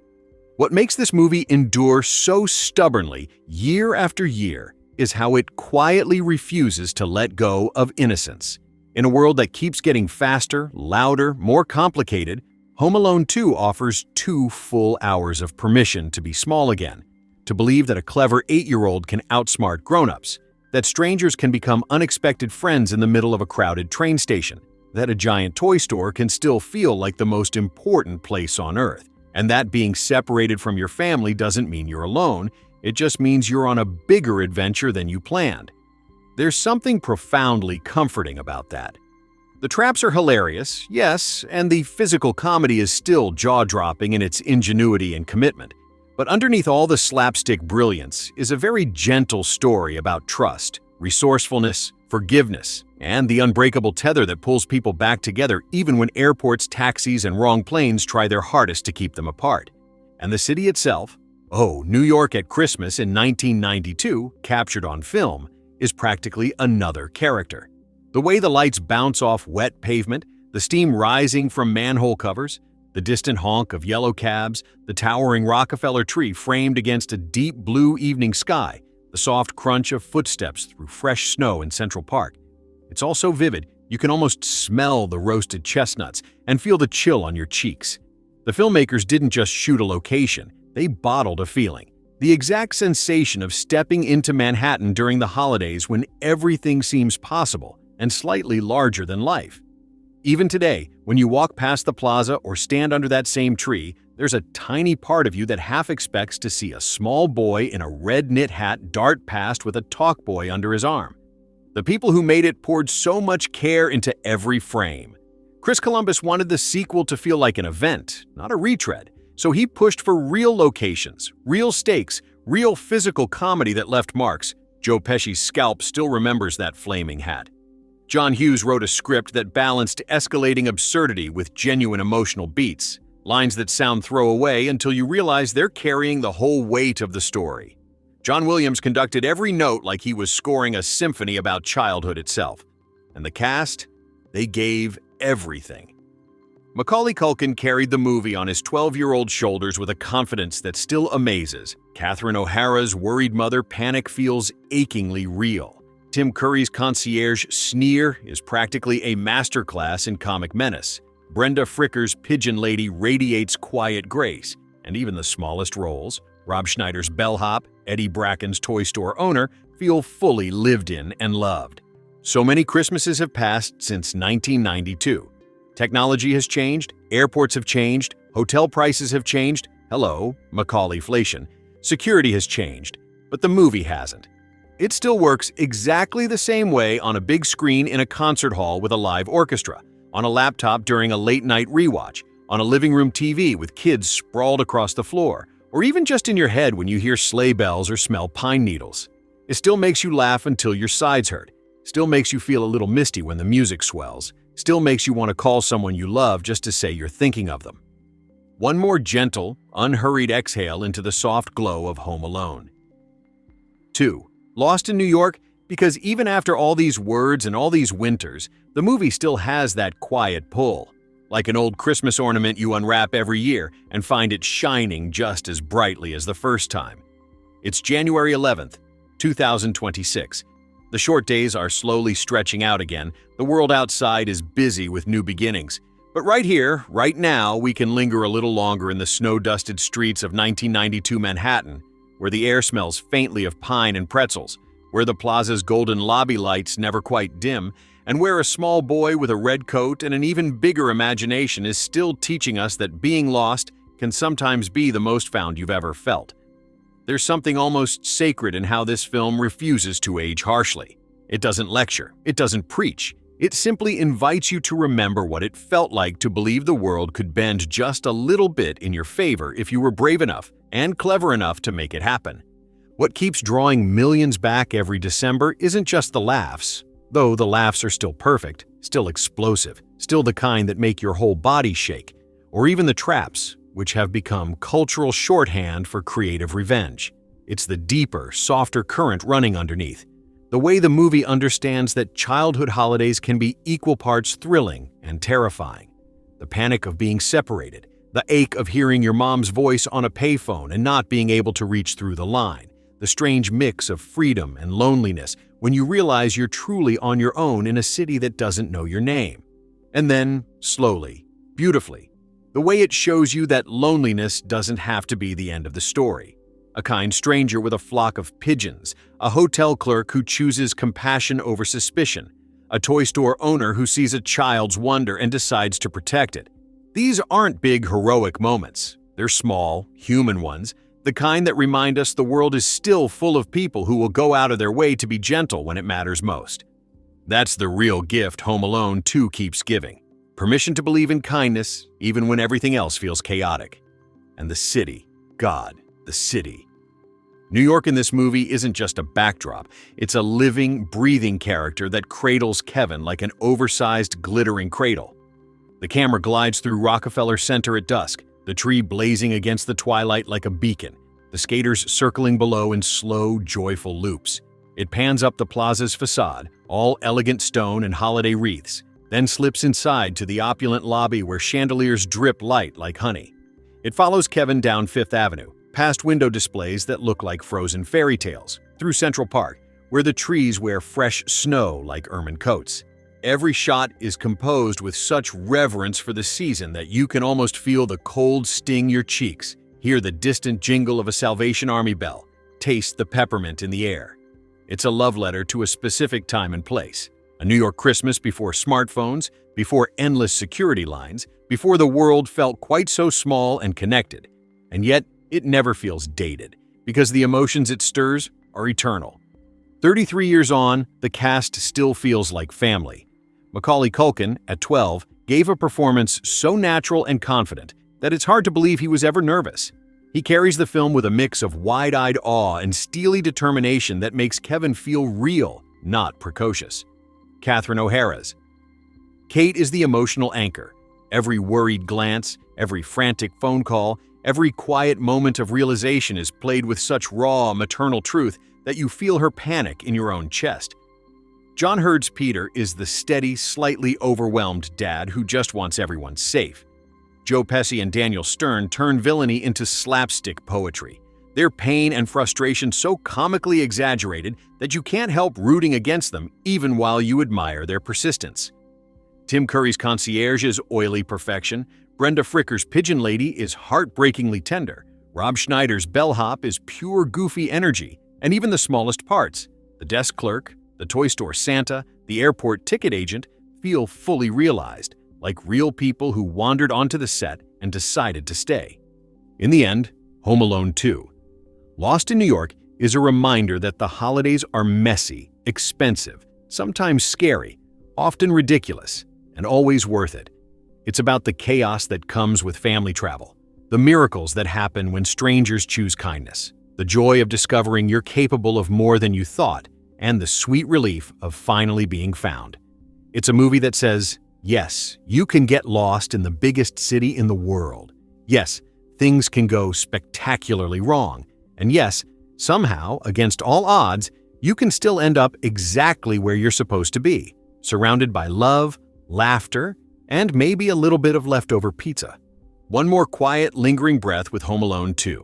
What makes this movie endure so stubbornly year after year is how it quietly refuses to let go of innocence. In a world that keeps getting faster, louder, more complicated, Home Alone 2 offers 2 full hours of permission to be small again, to believe that a clever 8-year-old can outsmart grown-ups, that strangers can become unexpected friends in the middle of a crowded train station, that a giant toy store can still feel like the most important place on Earth, and that being separated from your family doesn't mean you're alone, it just means you're on a bigger adventure than you planned. There's something profoundly comforting about that. The traps are hilarious, yes, and the physical comedy is still jaw-dropping in its ingenuity and commitment. But underneath all the slapstick brilliance is a very gentle story about trust, resourcefulness, forgiveness, and the unbreakable tether that pulls people back together even when airports, taxis, and wrong planes try their hardest to keep them apart. And the city itself, New York at Christmas in 1992, captured on film, is practically another character. The way the lights bounce off wet pavement, the steam rising from manhole covers, the distant honk of yellow cabs, the towering Rockefeller tree framed against a deep blue evening sky, the soft crunch of footsteps through fresh snow in Central Park. It's all so vivid, you can almost smell the roasted chestnuts and feel the chill on your cheeks. The filmmakers didn't just shoot a location, they bottled a feeling. The exact sensation of stepping into Manhattan during the holidays when everything seems possible and slightly larger than life. Even today, when you walk past the plaza or stand under that same tree, there's a tiny part of you that half expects to see a small boy in a red knit hat dart past with a talk boy under his arm. The people who made it poured so much care into every frame. Chris Columbus wanted the sequel to feel like an event, not a retread, so he pushed for real locations, real stakes, real physical comedy that left marks. Joe Pesci's scalp still remembers that flaming hat. John Hughes wrote a script that balanced escalating absurdity with genuine emotional beats, lines that sound throwaway until you realize they're carrying the whole weight of the story. John Williams conducted every note like he was scoring a symphony about childhood itself. And the cast? They gave everything. Macaulay Culkin carried the movie on his 12-year-old shoulders with a confidence that still amazes. Catherine O'Hara's worried mother panic feels achingly real. Tim Curry's concierge sneer is practically a masterclass in comic menace. Brenda Fricker's pigeon lady radiates quiet grace. And even the smallest roles, Rob Schneider's bellhop, Eddie Bracken's toy store owner, feel fully lived in and loved. So many Christmases have passed since 1992. Technology has changed, airports have changed, hotel prices have changed, hello, Macaulayflation. Security has changed, but the movie hasn't. It still works exactly the same way on a big screen in a concert hall with a live orchestra, on a laptop during a late-night rewatch, on a living room TV with kids sprawled across the floor, or even just in your head when you hear sleigh bells or smell pine needles. It still makes you laugh until your sides hurt, still makes you feel a little misty when the music swells, still makes you want to call someone you love just to say you're thinking of them. One more gentle, unhurried exhale into the soft glow of Home Alone. 2. Lost in New York, because even after all these words and all these winters, the movie still has that quiet pull, like an old Christmas ornament you unwrap every year and find it shining just as brightly as the first time. It's January 11th, 2026. The short days are slowly stretching out again. The world outside is busy with new beginnings. But right here, right now, we can linger a little longer in the snow-dusted streets of 1992 Manhattan, where the air smells faintly of pine and pretzels, where the plaza's golden lobby lights never quite dim, and where a small boy with a red coat and an even bigger imagination is still teaching us that being lost can sometimes be the most found you've ever felt. There's something almost sacred in how this film refuses to age harshly. It doesn't lecture, it doesn't preach. It simply invites you to remember what it felt like to believe the world could bend just a little bit in your favor if you were brave enough and clever enough to make it happen. What keeps drawing millions back every December isn't just the laughs, though the laughs are still perfect, still explosive, still the kind that make your whole body shake, or even the traps, which have become cultural shorthand for creative revenge. It's the deeper, softer current running underneath. The way the movie understands that childhood holidays can be equal parts thrilling and terrifying. The panic of being separated, the ache of hearing your mom's voice on a payphone and not being able to reach through the line, the strange mix of freedom and loneliness when you realize you're truly on your own in a city that doesn't know your name. And then, slowly, beautifully, the way it shows you that loneliness doesn't have to be the end of the story. A kind stranger with a flock of pigeons, a hotel clerk who chooses compassion over suspicion, a toy store owner who sees a child's wonder and decides to protect it. These aren't big heroic moments. They're small, human ones, the kind that remind us the world is still full of people who will go out of their way to be gentle when it matters most. That's the real gift Home Alone 2 keeps giving. Permission to believe in kindness, even when everything else feels chaotic. And the city, God, the city. New York in this movie isn't just a backdrop, it's a living, breathing character that cradles Kevin like an oversized, glittering cradle. The camera glides through Rockefeller Center at dusk, the tree blazing against the twilight like a beacon, the skaters circling below in slow, joyful loops. It pans up the plaza's facade, all elegant stone and holiday wreaths, then slips inside to the opulent lobby where chandeliers drip light like honey. It follows Kevin down Fifth Avenue, past window displays that look like frozen fairy tales, through Central Park, where the trees wear fresh snow like ermine coats. Every shot is composed with such reverence for the season that you can almost feel the cold sting your cheeks, hear the distant jingle of a Salvation Army bell, taste the peppermint in the air. It's a love letter to a specific time and place. A New York Christmas before smartphones, before endless security lines, before the world felt quite so small and connected. And yet, it never feels dated, because the emotions it stirs are eternal. 33 years on, the cast still feels like family. Macaulay Culkin, at 12, gave a performance so natural and confident that it's hard to believe he was ever nervous. He carries the film with a mix of wide-eyed awe and steely determination that makes Kevin feel real, not precocious. Catherine O'Hara's. Kate is the emotional anchor. Every worried glance, every frantic phone call, every quiet moment of realization is played with such raw, maternal truth that you feel her panic in your own chest. John Hurd's Peter is the steady, slightly overwhelmed dad who just wants everyone safe. Joe Pesci and Daniel Stern turn villainy into slapstick poetry. Their pain and frustration so comically exaggerated that you can't help rooting against them even while you admire their persistence. Tim Curry's concierge is oily perfection, Brenda Fricker's pigeon lady is heartbreakingly tender, Rob Schneider's bellhop is pure goofy energy, and even the smallest parts, the desk clerk, the toy store Santa, the airport ticket agent, feel fully realized, like real people who wandered onto the set and decided to stay. In the end, Home Alone 2. Lost in New York is a reminder that the holidays are messy, expensive, sometimes scary, often ridiculous, and always worth it. It's about the chaos that comes with family travel, the miracles that happen when strangers choose kindness, the joy of discovering you're capable of more than you thought, and the sweet relief of finally being found. It's a movie that says, yes, you can get lost in the biggest city in the world. Yes, things can go spectacularly wrong. And yes, somehow, against all odds, you can still end up exactly where you're supposed to be, surrounded by love, laughter, and maybe a little bit of leftover pizza. One more quiet, lingering breath with Home Alone 2.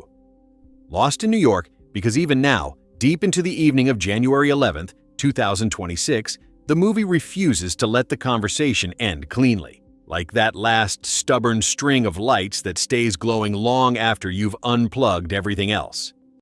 Lost in New York, because even now, Deep into the evening of January 11th, 2026, the movie refuses to let the conversation end cleanly. Like that last stubborn string of lights that stays glowing long after you've unplugged everything else.